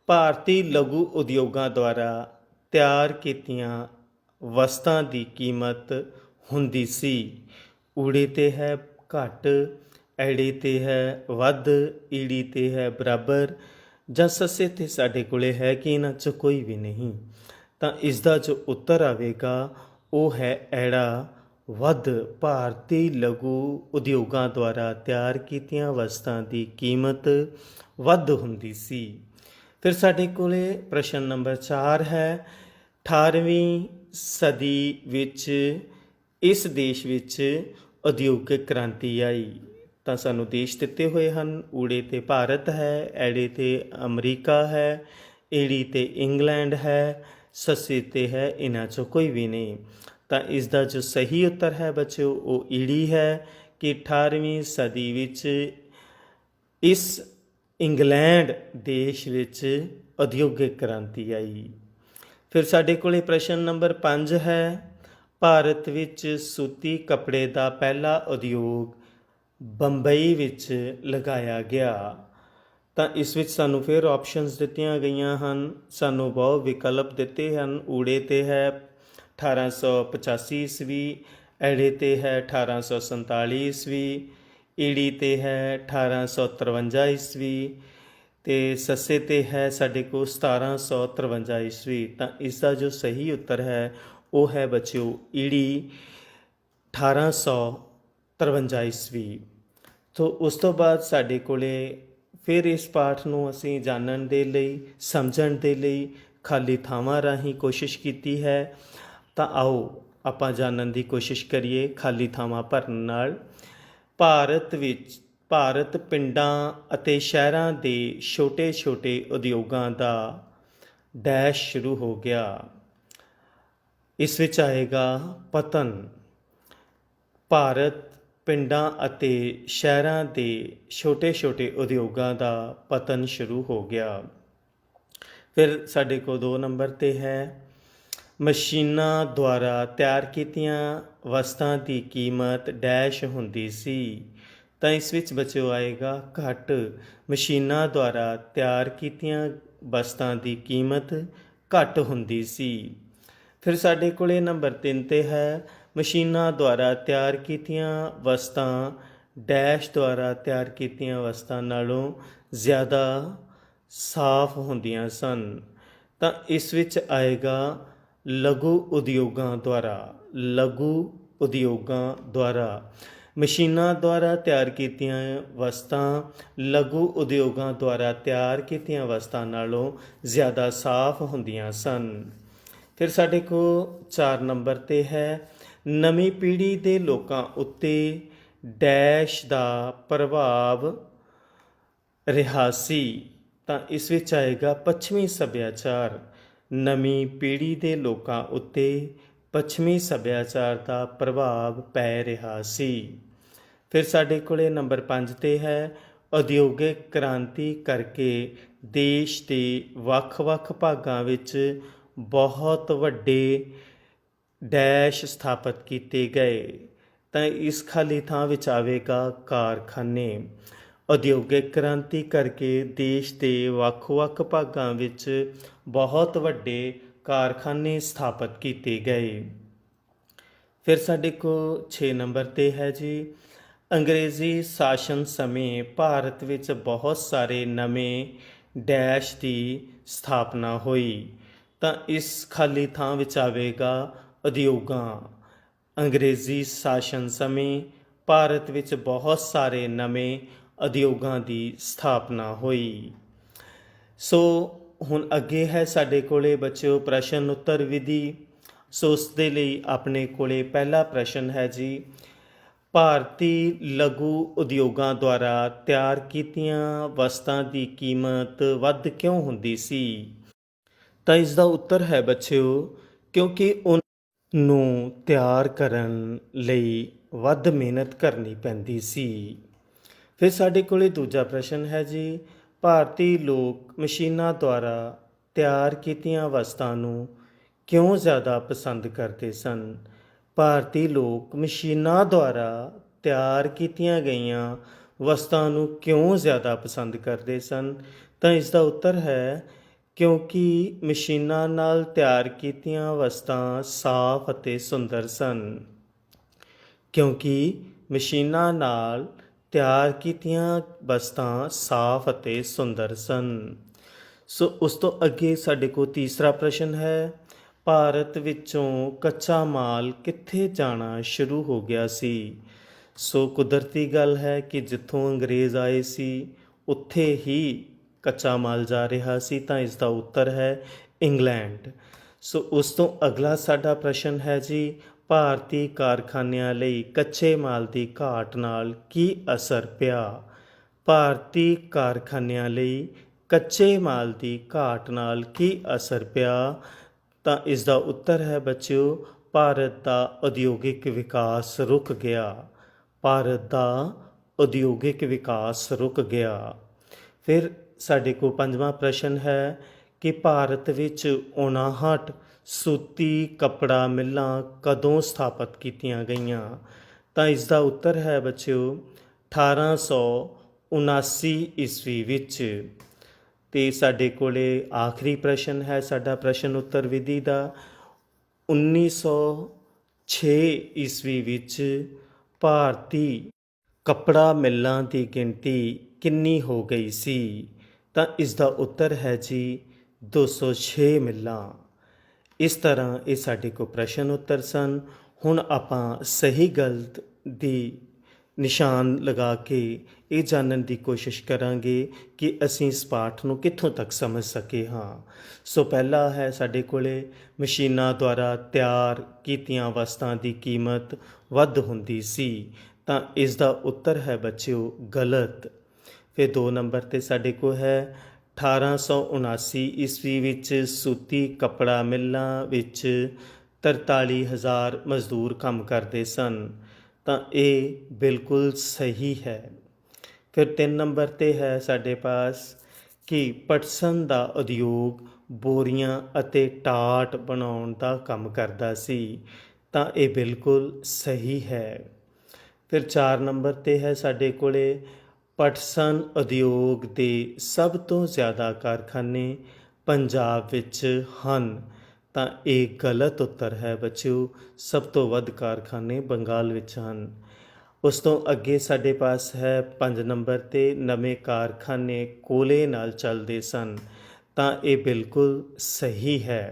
ਭਾਰਤੀ ਲਘੂ ਉਦਯੋਗਾਂ ਦੁਆਰਾ ਤਿਆਰ ਕੀਤੀਆਂ ਵਸਤਾਂ ਦੀ ਕੀਮਤ ਹੁੰਦੀ ਸੀ। ਊੜੇ 'ਤੇ ਹੈ ਘੱਟ, ਐੜੇ 'ਤੇ ਹੈ ਵੱਧ, ਈੜੀ 'ਤੇ ਹੈ ਬਰਾਬਰ, ਜਾਂ ਸੱਸੇ 'ਤੇ ਸਾਡੇ ਕੋਲ ਹੈ ਕਿ ਇਹਨਾਂ 'ਚ ਕੋਈ ਵੀ ਨਹੀਂ। ਤਾਂ ਇਸ ਦਾ ਜੋ ਉੱਤਰ ਆਵੇਗਾ ਉਹ ਹੈ ਐੜਾ, ਵੱਧ। ਭਾਰਤੀ ਲਘੂ ਉਦਯੋਗਾਂ ਦੁਆਰਾ ਤਿਆਰ ਕੀਤੀਆਂ ਵਸਤਾਂ ਦੀ ਕੀਮਤ ਵੱਧ ਹੁੰਦੀ ਸੀ। ਫਿਰ ਸਾਡੇ ਕੋਲ ਪ੍ਰਸ਼ਨ ਨੰਬਰ 4 ਹੈ, 18ਵੀਂ ਸਦੀ ਵਿੱਚ ਇਸ ਦੇਸ਼ ਵਿੱਚ ਉਦਯੋਗਿਕ ਕ੍ਰਾਂਤੀ ਆਈ। ਤਾਂ ਸਾਨੂੰ ਦੇਸ਼ ਦਿੱਤੇ ਹੋਏ ਹਨ, ਊੜੇ 'ਤੇ ਭਾਰਤ ਹੈ, ਐੜੇ 'ਤੇ ਅਮਰੀਕਾ ਹੈ, ਈੜੀ 'ਤੇ ਇੰਗਲੈਂਡ ਹੈ, ਸੱਸੇ 'ਤੇ ਹੈ ਇਹਨਾਂ 'ਚੋਂ ਕੋਈ ਵੀ ਨਹੀਂ। ਤਾਂ ਇਸ ਦਾ ਜੋ ਸਹੀ ਉੱਤਰ ਹੈ ਬੱਚਿਓ ਉਹ ਈੜੀ ਹੈ ਕਿ 18ਵੀਂ ਸਦੀ ਵਿੱਚ ਇਸ ਇੰਗਲੈਂਡ ਦੇਸ਼ ਵਿੱਚ ਉਦਯੋਗਿਕ ਕ੍ਰਾਂਤੀ ਆਈ। ਫਿਰ ਸਾਡੇ ਕੋਲ ਪ੍ਰਸ਼ਨ ਨੰਬਰ 5 ਹੈ, ਭਾਰਤ ਵਿੱਚ ਸੂਤੀ ਕੱਪੜੇ ਦਾ ਪਹਿਲਾ ਉਦਯੋਗ ਬੰਬਈ ਵਿੱਚ ਲਗਾਇਆ ਗਿਆ। ਤਾਂ ਇਸ ਵਿੱਚ ਸਾਨੂੰ ਫਿਰ ਆਪਸ਼ਨਸ ਦਿੱਤੀਆਂ ਗਈਆਂ ਹਨ, ਸਾਨੂੰ ਬਹੁਤ ਵਿਕਲਪ ਦਿੱਤੇ ਹਨ। ਊੜੇ 'ਤੇ ਹੈ 1885 ਈਸਵੀ, ਐੜੇ 'ਤੇ ਹੈ 1847 ਈਸਵੀ, ਈੜੀ 'ਤੇ ਹੈ 1853 ਈਸਵੀ ਅਤੇ ਸੱਸੇ 'ਤੇ ਹੈ ਸਾਡੇ ਕੋਲ 1753 ਈਸਵੀ। ਤਾਂ ਇਸ ਦਾ ਜੋ ਸਹੀ ਉੱਤਰ ਹੈ ਉਹ ਹੈ ਬੱਚਿਓ ਈੜੀ 1853 ਈਸਵੀ। ਤੋ ਉਸ ਤੋਂ ਬਾਅਦ ਸਾਡੇ ਕੋਲੇ ਫਿਰ ਇਸ ਪਾਠ ਨੂੰ ਅਸੀਂ ਜਾਣਨ ਦੇ ਲਈ, ਸਮਝਣ ਦੇ ਲਈ ਖਾਲੀ ਥਾਵਾਂ ਰਾਹੀਂ ਕੋਸ਼ਿਸ਼ ਕੀਤੀ ਹੈ। ਤਾਂ ਆਓ ਆਪਾਂ ਜਾਣਨ ਦੀ ਕੋਸ਼ਿਸ਼ ਕਰੀਏ ਖਾਲੀ ਥਾਵਾਂ ਭਰਨ ਨਾਲ। ਭਾਰਤ ਪਿੰਡਾਂ ਅਤੇ ਸ਼ਹਿਰਾਂ ਦੇ ਛੋਟੇ ਛੋਟੇ ਉਦਯੋਗਾਂ ਦਾ ਡੈਸ਼ ਸ਼ੁਰੂ ਹੋ ਗਿਆ। ਇਸ ਵਿੱਚ ਆਏਗਾ ਪਤਨ। ਭਾਰਤ ਪਿੰਡਾਂ ਅਤੇ ਸ਼ਹਿਰਾਂ ਦੇ ਛੋਟੇ ਛੋਟੇ ਉਦਯੋਗਾਂ ਦਾ ਪਤਨ ਸ਼ੁਰੂ ਹੋ ਗਿਆ। ਫਿਰ ਸਾਡੇ ਕੋਲ 2 ਨੰਬਰ 'ਤੇ ਹੈ ਮਸ਼ੀਨਾਂ ਦੁਆਰਾ ਤਿਆਰ ਕੀਤੀਆਂ ਵਸਤਾਂ ਦੀ ਕੀਮਤ ਡੈਸ਼ ਹੁੰਦੀ ਸੀ। ਤਾਂ ਇਸ ਵਿੱਚ ਬੱਚਿਓ ਆਏਗਾ ਘੱਟ। ਮਸ਼ੀਨਾਂ ਦੁਆਰਾ ਤਿਆਰ ਕੀਤੀਆਂ ਵਸਤਾਂ ਦੀ ਕੀਮਤ ਘੱਟ ਹੁੰਦੀ ਸੀ। ਫਿਰ ਸਾਡੇ ਕੋਲੇ ਨੰਬਰ 3 'ਤੇ ਹੈ ਮਸ਼ੀਨਾਂ ਦੁਆਰਾ ਤਿਆਰ ਕੀਤੀਆਂ ਵਸਤਾਂ ਡੈਸ਼ ਦੁਆਰਾ ਤਿਆਰ ਕੀਤੀਆਂ ਵਸਤਾਂ ਨਾਲੋਂ ਜ਼ਿਆਦਾ ਸਾਫ਼ ਹੁੰਦੀਆਂ ਸਨ। ਤਾਂ ਇਸ ਵਿੱਚ ਆਏਗਾ ਲਘੂ ਉਦਯੋਗਾਂ ਦੁਆਰਾ। ਮਸ਼ੀਨਾਂ ਦੁਆਰਾ ਤਿਆਰ ਕੀਤੀਆਂ ਵਸਤਾਂ ਲਘੂ ਉਦਯੋਗਾਂ ਦੁਆਰਾ ਤਿਆਰ ਕੀਤੀਆਂ ਵਸਤਾਂ ਨਾਲੋਂ ਜ਼ਿਆਦਾ ਸਾਫ਼ ਹੁੰਦੀਆਂ ਸਨ। ਫਿਰ ਸਾਡੇ ਕੋਲ 4 ਨੰਬਰ 'ਤੇ ਹੈ ਨਵੀਂ ਪੀੜ੍ਹੀ ਦੇ ਲੋਕਾਂ ਉੱਤੇ ਡੈਸ਼ ਦਾ ਪ੍ਰਭਾਵ ਰਿਹਾ ਸੀ। ਤਾਂ ਇਸ ਵਿੱਚ ਆਏਗਾ ਪੱਛਮੀ ਸੱਭਿਆਚਾਰ। ਨਵੀਂ ਪੀੜ੍ਹੀ ਦੇ ਲੋਕਾਂ ਉੱਤੇ ਪੱਛਮੀ ਸੱਭਿਆਚਾਰ ਦਾ ਪ੍ਰਭਾਵ ਪੈ ਰਿਹਾ ਸੀ। ਫਿਰ ਸਾਡੇ ਕੋਲੇ ਨੰਬਰ 5 'ਤੇ ਹੈ ਉਦਯੋਗਿਕ ਕ੍ਰਾਂਤੀ ਕਰਕੇ ਦੇਸ਼ ਦੇ ਵੱਖ-ਵੱਖ ਭਾਗਾਂ ਵਿੱਚ ਬਹੁਤ ਵੱਡੇ ਡੈਸ਼ ਸਥਾਪਿਤ ਕੀਤੇ ਗਏ। ਤਾਂ ਇਸ ਖਾਲੀ ਥਾਂ ਵਿੱਚ ਆਵੇਗਾ ਕਾਰਖਾਨੇ। ਉਦਯੋਗਿਕ ਕ੍ਰਾਂਤੀ ਕਰਕੇ ਦੇਸ਼ ਦੇ ਵੱਖ-ਵੱਖ ਭਾਗਾਂ ਵਿੱਚ ਬਹੁਤ ਵੱਡੇ ਕਾਰਖਾਨੇ ਸਥਾਪਿਤ ਕੀਤੇ ਗਏ। ਫਿਰ ਸਾਡੇ ਕੋਲ 6 ਨੰਬਰ 'ਤੇ ਹੈ ਜੀ ਅੰਗਰੇਜ਼ੀ ਸ਼ਾਸਨ ਸਮੇਂ ਭਾਰਤ ਵਿੱਚ ਬਹੁਤ ਸਾਰੇ ਨਵੇਂ ਡੈਸ਼ ਦੀ ਸਥਾਪਨਾ ਹੋਈ। ਤਾਂ ਇਸ ਖਾਲੀ ਥਾਂ ਵਿੱਚ ਆਵੇਗਾ ਉਦਯੋਗਾਂ। ਅੰਗਰੇਜ਼ੀ ਸ਼ਾਸਨ ਸਮੇਂ ਭਾਰਤ ਵਿੱਚ ਬਹੁਤ ਸਾਰੇ ਨਵੇਂ ਉਦਯੋਗਾਂ ਦੀ ਸਥਾਪਨਾ ਹੋਈ। ਸੋ ਹੁਣ ਅੱਗੇ ਹੈ ਸਾਡੇ ਕੋਲੇ ਬੱਚਿਓ ਪ੍ਰਸ਼ਨ ਉੱਤਰ ਵਿਧੀ। ਸੋ ਉਸ ਦੇ ਲਈ ਆਪਣੇ ਕੋਲੇ ਪਹਿਲਾ ਪ੍ਰਸ਼ਨ ਹੈ ਜੀ ਭਾਰਤੀ ਲਘੂ ਉਦਯੋਗਾਂ ਦੁਆਰਾ ਤਿਆਰ ਕੀਤੀਆਂ ਵਸਤਾਂ ਦੀ ਕੀਮਤ ਵੱਧ ਕਿਉਂ ਹੁੰਦੀ ਸੀ। ਤਾਂ ਇਸ ਦਾ ਉੱਤਰ ਹੈ ਬੱਚਿਓ ਕਿਉਂਕਿ ਨੂੰ ਤਿਆਰ ਕਰਨ ਲਈ ਵੱਧ ਮਿਹਨਤ ਕਰਨੀ ਪੈਂਦੀ ਸੀ। ਫਿਰ ਸਾਡੇ ਕੋਲੇ ਦੂਜਾ ਪ੍ਰਸ਼ਨ ਹੈ ਜੀ ਭਾਰਤੀ ਲੋਕ ਮਸ਼ੀਨਾਂ ਦੁਆਰਾ ਤਿਆਰ ਕੀਤੀਆਂ ਵਸਤਾਂ ਨੂੰ ਕਿਉਂ ਜ਼ਿਆਦਾ ਪਸੰਦ ਕਰਦੇ ਸਨ। ਭਾਰਤੀ ਲੋਕ ਮਸ਼ੀਨਾਂ ਦੁਆਰਾ ਤਿਆਰ ਕੀਤੀਆਂ ਗਈਆਂ ਵਸਤਾਂ ਨੂੰ ਕਿਉਂ ਜ਼ਿਆਦਾ ਪਸੰਦ ਕਰਦੇ ਸਨ। ਤਾਂ ਇਸ ਦਾ ਉੱਤਰ ਹੈ ਕਿਉਂਕਿ ਮਸ਼ੀਨਾਂ ਨਾਲ ਤਿਆਰ ਕੀਤੀਆਂ ਵਸਤਾਂ ਸਾਫ਼ ਅਤੇ ਸੁੰਦਰ ਸਨ। ਕਿਉਂਕਿ ਮਸ਼ੀਨਾਂ ਨਾਲ ਤਿਆਰ ਕੀਤੀਆਂ ਵਸਤਾਂ ਸਾਫ਼ ਅਤੇ ਸੁੰਦਰ ਸਨ। ਸੋ ਉਸ ਤੋਂ ਅੱਗੇ ਸਾਡੇ ਕੋਲ ਤੀਸਰਾ ਪ੍ਰਸ਼ਨ ਹੈ ਭਾਰਤ ਵਿੱਚੋਂ ਕੱਚਾ ਮਾਲ ਕਿੱਥੇ ਜਾਣਾ ਸ਼ੁਰੂ ਹੋ ਗਿਆ ਸੀ। ਸੋ ਕੁਦਰਤੀ ਗੱਲ ਹੈ ਕਿ ਜਿੱਥੋਂ ਅੰਗਰੇਜ਼ ਆਏ ਸੀ ਉੱਥੇ ਹੀ ਕੱਚਾ ਮਾਲ ਜਾ ਰਿਹਾ ਸੀ। ਤਾਂ ਇਸ ਦਾ ਉੱਤਰ ਹੈ ਇੰਗਲੈਂਡ। ਸੋ ਉਸ ਤੋਂ ਅਗਲਾ ਸਾਡਾ ਪ੍ਰਸ਼ਨ ਹੈ ਜੀ ਭਾਰਤੀ ਕਾਰਖਾਨਿਆਂ ਲਈ ਕੱਚੇ ਮਾਲ ਦੀ ਘਾਟ ਨਾਲ ਕੀ ਅਸਰ ਪਿਆ। ਭਾਰਤੀ ਕਾਰਖਾਨਿਆਂ ਲਈ ਕੱਚੇ ਮਾਲ ਦੀ ਘਾਟ ਨਾਲ ਕੀ ਅਸਰ ਪਿਆ। ਤਾਂ ਇਸ ਦਾ ਉੱਤਰ ਹੈ ਬੱਚਿਓ ਭਾਰਤ ਦਾ ਉਦਯੋਗਿਕ ਵਿਕਾਸ ਰੁਕ ਗਿਆ। ਭਾਰਤ ਦਾ ਉਦਯੋਗਿਕ ਵਿਕਾਸ ਰੁਕ ਗਿਆ। ਫਿਰ ਸਾਡੇ ਕੋਲ ਪੰਜਵਾਂ ਪ੍ਰਸ਼ਨ ਹੈ ਕਿ ਭਾਰਤ ਵਿੱਚ 59 ਸੂਤੀ ਕੱਪੜਾ ਮਿੱਲਾਂ ਕਦੋਂ ਸਥਾਪਿਤ ਕੀਤੀਆਂ ਗਈਆਂ। ਤਾਂ ਇਸ ਦਾ ਉੱਤਰ ਹੈ ਬੱਚਿਓ 1979 ਈਸਵੀ ਵਿੱਚ। ਤੇ ਸਾਡੇ ਕੋਲੇ ਆਖਰੀ ਪ੍ਰਸ਼ਨ ਹੈ ਸਾਡਾ ਪ੍ਰਸ਼ਨ ਉੱਤਰ ਵਿਧੀ ਦਾ। 1906 ਈਸਵੀ ਵਿੱਚ ਭਾਰਤੀ ਕੱਪੜਾ ਮਿੱਲਾਂ ਦੀ ਗਿਣਤੀ ਕਿੰਨੀ ਹੋ ਗਈ ਸੀ? ਤਾਂ ਇਸ ਦਾ ਉੱਤਰ ਹੈ ਜੀ 206 ਮਿੱਲਾਂ। ਇਸ ਤਰ੍ਹਾਂ ਇਹ ਸਾਡੇ ਕੋਲ ਪ੍ਰਸ਼ਨ ਉੱਤਰ ਸਨ। ਹੁਣ ਆਪਾਂ ਸਹੀ ਗਲਤ ਦੀ ਨਿਸ਼ਾਨ ਲਗਾ ਕੇ ਇਹ ਜਾਣਨ ਦੀ ਕੋਸ਼ਿਸ਼ ਕਰਾਂਗੇ ਕਿ ਅਸੀਂ ਇਸ ਪਾਠ ਨੂੰ ਕਿੱਥੋਂ ਤੱਕ ਸਮਝ ਸਕੇ ਹਾਂ। ਸੋ ਪਹਿਲਾ ਹੈ ਸਾਡੇ ਕੋਲੇ ਮਸ਼ੀਨਾਂ ਦੁਆਰਾ ਤਿਆਰ ਕੀਤੀਆਂ ਵਸਤਾਂ ਦੀ ਕੀਮਤ ਵੱਧ ਹੁੰਦੀ ਸੀ। ਤਾਂ ਇਸ ਦਾ ਉੱਤਰ ਹੈ ਬੱਚਿਓ ਗਲਤ। ਫਿਰ 2 ਨੰਬਰ 'ਤੇ ਸਾਡੇ ਕੋਲ ਹੈ 1879 ਈਸਵੀ ਵਿੱਚ ਸੂਤੀ ਕੱਪੜਾ ਮਿੱਲਾਂ ਵਿੱਚ 43,000 ਮਜ਼ਦੂਰ ਕੰਮ ਕਰਦੇ ਸਨ। ਤਾਂ ਇਹ ਬਿਲਕੁਲ ਸਹੀ ਹੈ। ਫਿਰ 3 ਨੰਬਰ 'ਤੇ ਹੈ ਸਾਡੇ ਪਾਸ ਕਿ ਪਟਸਨ ਦਾ ਉਦਯੋਗ ਬੋਰੀਆਂ ਅਤੇ ਟਾਟ ਬਣਾਉਣ ਦਾ ਕੰਮ ਕਰਦਾ ਸੀ। ਤਾਂ ਇਹ ਬਿਲਕੁਲ ਸਹੀ ਹੈ। ਫਿਰ 4 ਨੰਬਰ 'ਤੇ ਹੈ ਸਾਡੇ ਕੋਲੇ ਪਟਸਨ ਉਦਯੋਗ ਦੇ ਸਭ ਤੋਂ ਜ਼ਿਆਦਾ ਕਾਰਖਾਨੇ ਪੰਜਾਬ ਵਿੱਚ ਹਨ। ਤਾਂ ਇਹ ਗਲਤ ਉੱਤਰ ਹੈ ਬੱਚਿਓ। ਸਭ ਤੋਂ ਵੱਧ ਕਾਰਖਾਨੇ ਬੰਗਾਲ ਵਿੱਚ ਹਨ। ਉਸ ਤੋਂ ਅੱਗੇ ਸਾਡੇ ਪਾਸ ਹੈ 5 ਨੰਬਰ 'ਤੇ ਨਵੇਂ ਕਾਰਖਾਨੇ ਕੋਲੇ ਨਾਲ ਚੱਲਦੇ ਸਨ। ਤਾਂ ਇਹ ਬਿਲਕੁਲ ਸਹੀ ਹੈ।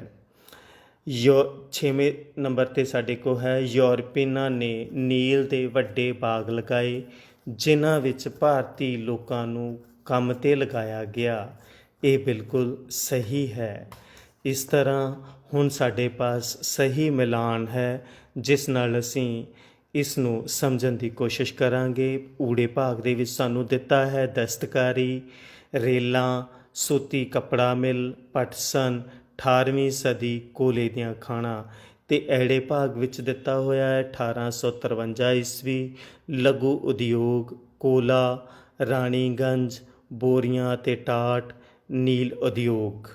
6ਵੇਂ ਨੰਬਰ 'ਤੇ ਸਾਡੇ ਕੋਲ ਹੈ ਯੂਰਪੀਨਾਂ ਨੇ ਨੀਲ ਦੇ ਵੱਡੇ ਬਾਗ ਲਗਾਏ ਜਿਨ੍ਹਾਂ ਵਿੱਚ ਭਾਰਤੀ ਲੋਕਾਂ ਨੂੰ ਕੰਮ 'ਤੇ ਲਗਾਇਆ ਗਿਆ। ਇਹ ਬਿਲਕੁਲ ਸਹੀ ਹੈ। ਇਸ ਤਰ੍ਹਾਂ ਹੁਣ ਸਾਡੇ ਪਾਸ ਸਹੀ ਮਿਲਾਨ ਹੈ ਜਿਸ ਨਾਲ ਅਸੀਂ ਇਸ ਨੂੰ ਸਮਝਣ ਦੀ ਕੋਸ਼ਿਸ਼ ਕਰਾਂਗੇ। ਊੜੇ ਭਾਗ ਦੇ ਵਿੱਚ ਸਾਨੂੰ ਦਿੱਤਾ ਹੈ ਦਸਤਕਾਰੀ, ਰੇਲਾਂ, ਸੂਤੀ ਕੱਪੜਾ ਮਿੱਲ, ਪਟਸਨ, 18ਵੀਂ ਸਦੀ, ਕੋਲੇ ਦੀਆਂ ਖਾਣਾਂ। ਤੇ ਐੜੇ ਭਾਗ ਵਿੱਚ ਦਿੱਤਾ ਹੋਇਆ ਹੈ 1853 ਈਸਵੀ, ਲਘੂ ਉਦਯੋਗ, ਕੋਲਾ, ਰਾਣੀਗੰਜ, ਬੋਰੀਆਂ ਅਤੇ ਟਾਟ, ਨੀਲ ਉਦਯੋਗ।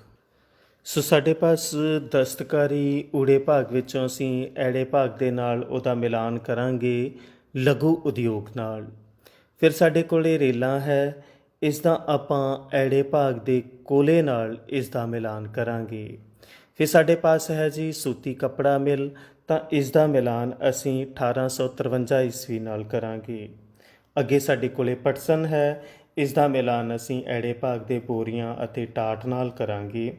ਸੋ ਸਾਡੇ ਪਾਸ ਦਸਤਕਾਰੀ ਊੜੇ ਭਾਗ ਵਿੱਚੋਂ ਅਸੀਂ ਐੜੇ ਭਾਗ ਦੇ ਨਾਲ ਉਹਦਾ ਮਿਲਾਨ ਕਰਾਂਗੇ ਲਘੂ ਉਦਯੋਗ ਨਾਲ। ਫਿਰ ਸਾਡੇ ਕੋਲੇ ਰੇਲਾਂ ਹੈ, ਇਸ ਦਾ ਆਪਾਂ ਐੜੇ ਭਾਗ ਦੇ ਕੋਲੇ ਨਾਲ ਇਸ ਦਾ ਮਿਲਾਨ ਕਰਾਂਗੇ। ਫਿਰ ਸਾਡੇ ਪਾਸ ਹੈ ਜੀ ਸੂਤੀ ਕੱਪੜਾ ਮਿੱਲ, ਤਾਂ ਇਸ ਦਾ ਮਿਲਾਨ ਅਸੀਂ 1853 ਈਸਵੀ ਨਾਲ ਕਰਾਂਗੇ। ਅੱਗੇ ਸਾਡੇ ਕੋਲੇ ਪਟਸਨ ਹੈ, ਇਸ ਦਾ ਮਿਲਾਨ ਅਸੀਂ ਐੜੇ ਭਾਗ ਦੇ ਬੋਰੀਆਂ ਅਤੇ ਟਾਟ ਨਾਲ ਕਰਾਂਗੇ।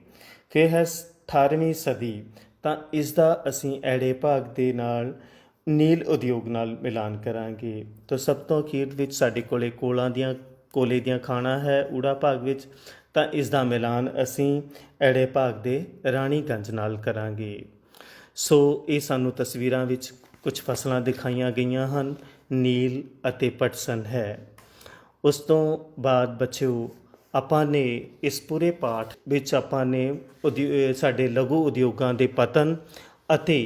ਫਿਰ ਹੈ 18ਵੀਂ ਸਦੀ, ਤਾਂ ਇਸ ਦਾ ਅਸੀਂ ਐੜੇ ਭਾਗ ਦੇ ਨਾਲ ਨੀਲ ਉਦਯੋਗ ਨਾਲ ਮਿਲਾਨ ਕਰਾਂਗੇ। ਤਾਂ ਸਭ ਤੋਂ ਅਖੀਰ ਵਿੱਚ ਸਾਡੇ ਕੋਲੇ ਕੋਲੇ ਦੀਆਂ ਖਾਣਾਂ ਹੈ ਊੜਾ ਭਾਗ ਵਿੱਚ, ਤਾਂ ਇਸ ਦਾ ਮਿਲਾਨ ਅਸੀਂ ਐੜੇ ਭਾਗ ਦੇ ਰਾਣੀਗੰਜ ਨਾਲ ਕਰਾਂਗੇ। ਸੋ ਇਹ ਸਾਨੂੰ ਤਸਵੀਰਾਂ ਵਿੱਚ ਕੁਝ ਫਸਲਾਂ ਦਿਖਾਈਆਂ ਗਈਆਂ ਹਨ, ਨੀਲ ਅਤੇ ਪਟਸਨ ਹੈ। ਉਸ ਤੋਂ ਬਾਅਦ ਬੱਚਿਓ ਆਪਾਂ ਨੇ ਇਸ ਪੂਰੇ ਪਾਠ ਵਿੱਚ ਆਪਾਂ ਨੇ ਸਾਡੇ ਲਘੂ ਉਦਯੋਗਾਂ ਦੇ ਪਤਨ ਅਤੇ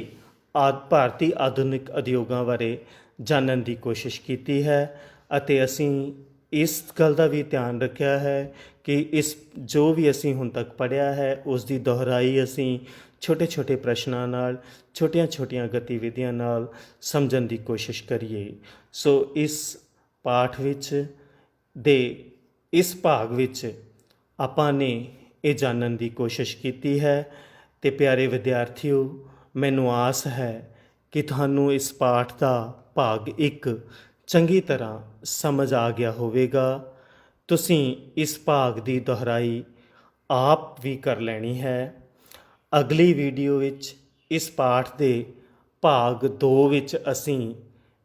ਭਾਰਤੀ ਆਧੁਨਿਕ ਉਦਯੋਗਾਂ ਬਾਰੇ ਜਾਣਨ ਦੀ ਕੋਸ਼ਿਸ਼ ਕੀਤੀ ਹੈ। ਅਤੇ ਅਸੀਂ ਇਸ ਗੱਲ ਦਾ ਵੀ ਧਿਆਨ ਰੱਖਿਆ ਹੈ ਕਿ ਇਸ ਜੋ ਵੀ ਅਸੀਂ ਹੁਣ ਤੱਕ ਪੜ੍ਹਿਆ ਹੈ ਉਸ ਦੀ ਦੁਹਰਾਈ ਅਸੀਂ ਛੋਟੇ ਛੋਟੇ ਪ੍ਰਸ਼ਨਾਂ ਨਾਲ, ਛੋਟੀਆਂ ਛੋਟੀਆਂ ਗਤੀਵਿਧੀਆਂ ਨਾਲ ਸਮਝਣ ਦੀ ਕੋਸ਼ਿਸ਼ ਕਰੀਏ। ਸੋ ਇਸ ਪਾਠ ਵਿੱਚ ਦੇ ਇਸ ਭਾਗ ਵਿੱਚ ਆਪਾਂ ਨੇ ਇਹ ਜਾਣਨ ਦੀ ਕੋਸ਼ਿਸ਼ ਕੀਤੀ ਹੈ। ਅਤੇ ਪਿਆਰੇ ਵਿਦਿਆਰਥੀਓ, ਮੈਨੂੰ ਆਸ ਹੈ ਕਿ ਤੁਹਾਨੂੰ ਇਸ ਪਾਠ ਦਾ ਭਾਗ 1 ਚੰਗੀ ਤਰ੍ਹਾਂ ਸਮਝ ਆ ਗਿਆ ਹੋਵੇਗਾ। ਤੁਸੀਂ ਇਸ ਭਾਗ ਦੀ ਦੁਹਰਾਈ ਆਪ ਵੀ ਕਰ ਲੈਣੀ ਹੈ। ਅਗਲੀ ਵੀਡੀਓ ਵਿੱਚ ਇਸ ਪਾਠ ਦੇ ਭਾਗ 2 ਵਿੱਚ ਅਸੀਂ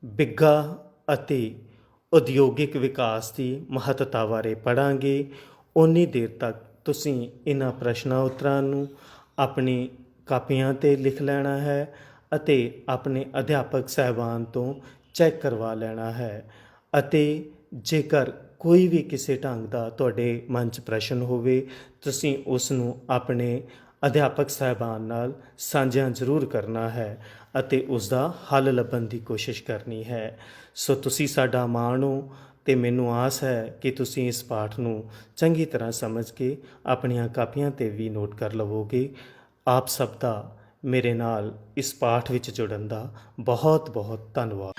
ਬਿੱਗਾ ਅਤੇ ਉਦਯੋਗਿਕ ਵਿਕਾਸ ਦੀ ਮਹੱਤਤਾ ਬਾਰੇ ਪੜ੍ਹਾਂਗੇ। ਓਨੀ ਦੇਰ ਤੱਕ ਤੁਸੀਂ ਇਹਨਾਂ ਪ੍ਰਸ਼ਨਾਂ ਉੱਤਰਾਂ ਨੂੰ ਆਪਣੀ ਕਾਪੀਆਂ 'ਤੇ ਲਿਖ ਲੈਣਾ ਹੈ ਅਤੇ ਆਪਣੇ ਅਧਿਆਪਕ ਸਾਹਿਬਾਨ ਤੋਂ ਚੈੱਕ ਕਰਵਾ ਲੈਣਾ ਹੈ। ਅਤੇ ਜੇਕਰ ਕੋਈ ਵੀ ਕਿਸੇ ਢੰਗ ਦਾ ਤੁਹਾਡੇ ਮਨ 'ਚ ਪ੍ਰਸ਼ਨ ਹੋਵੇ, ਤੁਸੀਂ ਉਸ ਨੂੰ ਆਪਣੇ ਅਧਿਆਪਕ ਸਾਹਿਬਾਨ ਨਾਲ ਸਾਂਝਾ ਜ਼ਰੂਰ ਕਰਨਾ ਹੈ ਅਤੇ ਉਸ ਦਾ ਹੱਲ ਲੱਭਣ ਦੀ ਕੋਸ਼ਿਸ਼ ਕਰਨੀ ਹੈ। ਸੋ ਤੁਸੀਂ ਸਾਡਾ ਮਾਣ ਹੋ ਅਤੇ ਮੈਨੂੰ ਆਸ ਹੈ ਕਿ ਤੁਸੀਂ ਇਸ ਪਾਠ ਨੂੰ ਚੰਗੀ ਤਰ੍ਹਾਂ ਸਮਝ ਕੇ ਆਪਣੀਆਂ ਕਾਪੀਆਂ 'ਤੇ ਵੀ ਨੋਟ ਕਰ ਲਵੋਗੇ। ਆਪ ਸਭ ਦਾ ਮੇਰੇ ਨਾਲ ਇਸ ਪਾਠ ਵਿੱਚ ਜੁੜਨ ਦਾ ਬਹੁਤ ਬਹੁਤ ਧੰਨਵਾਦ।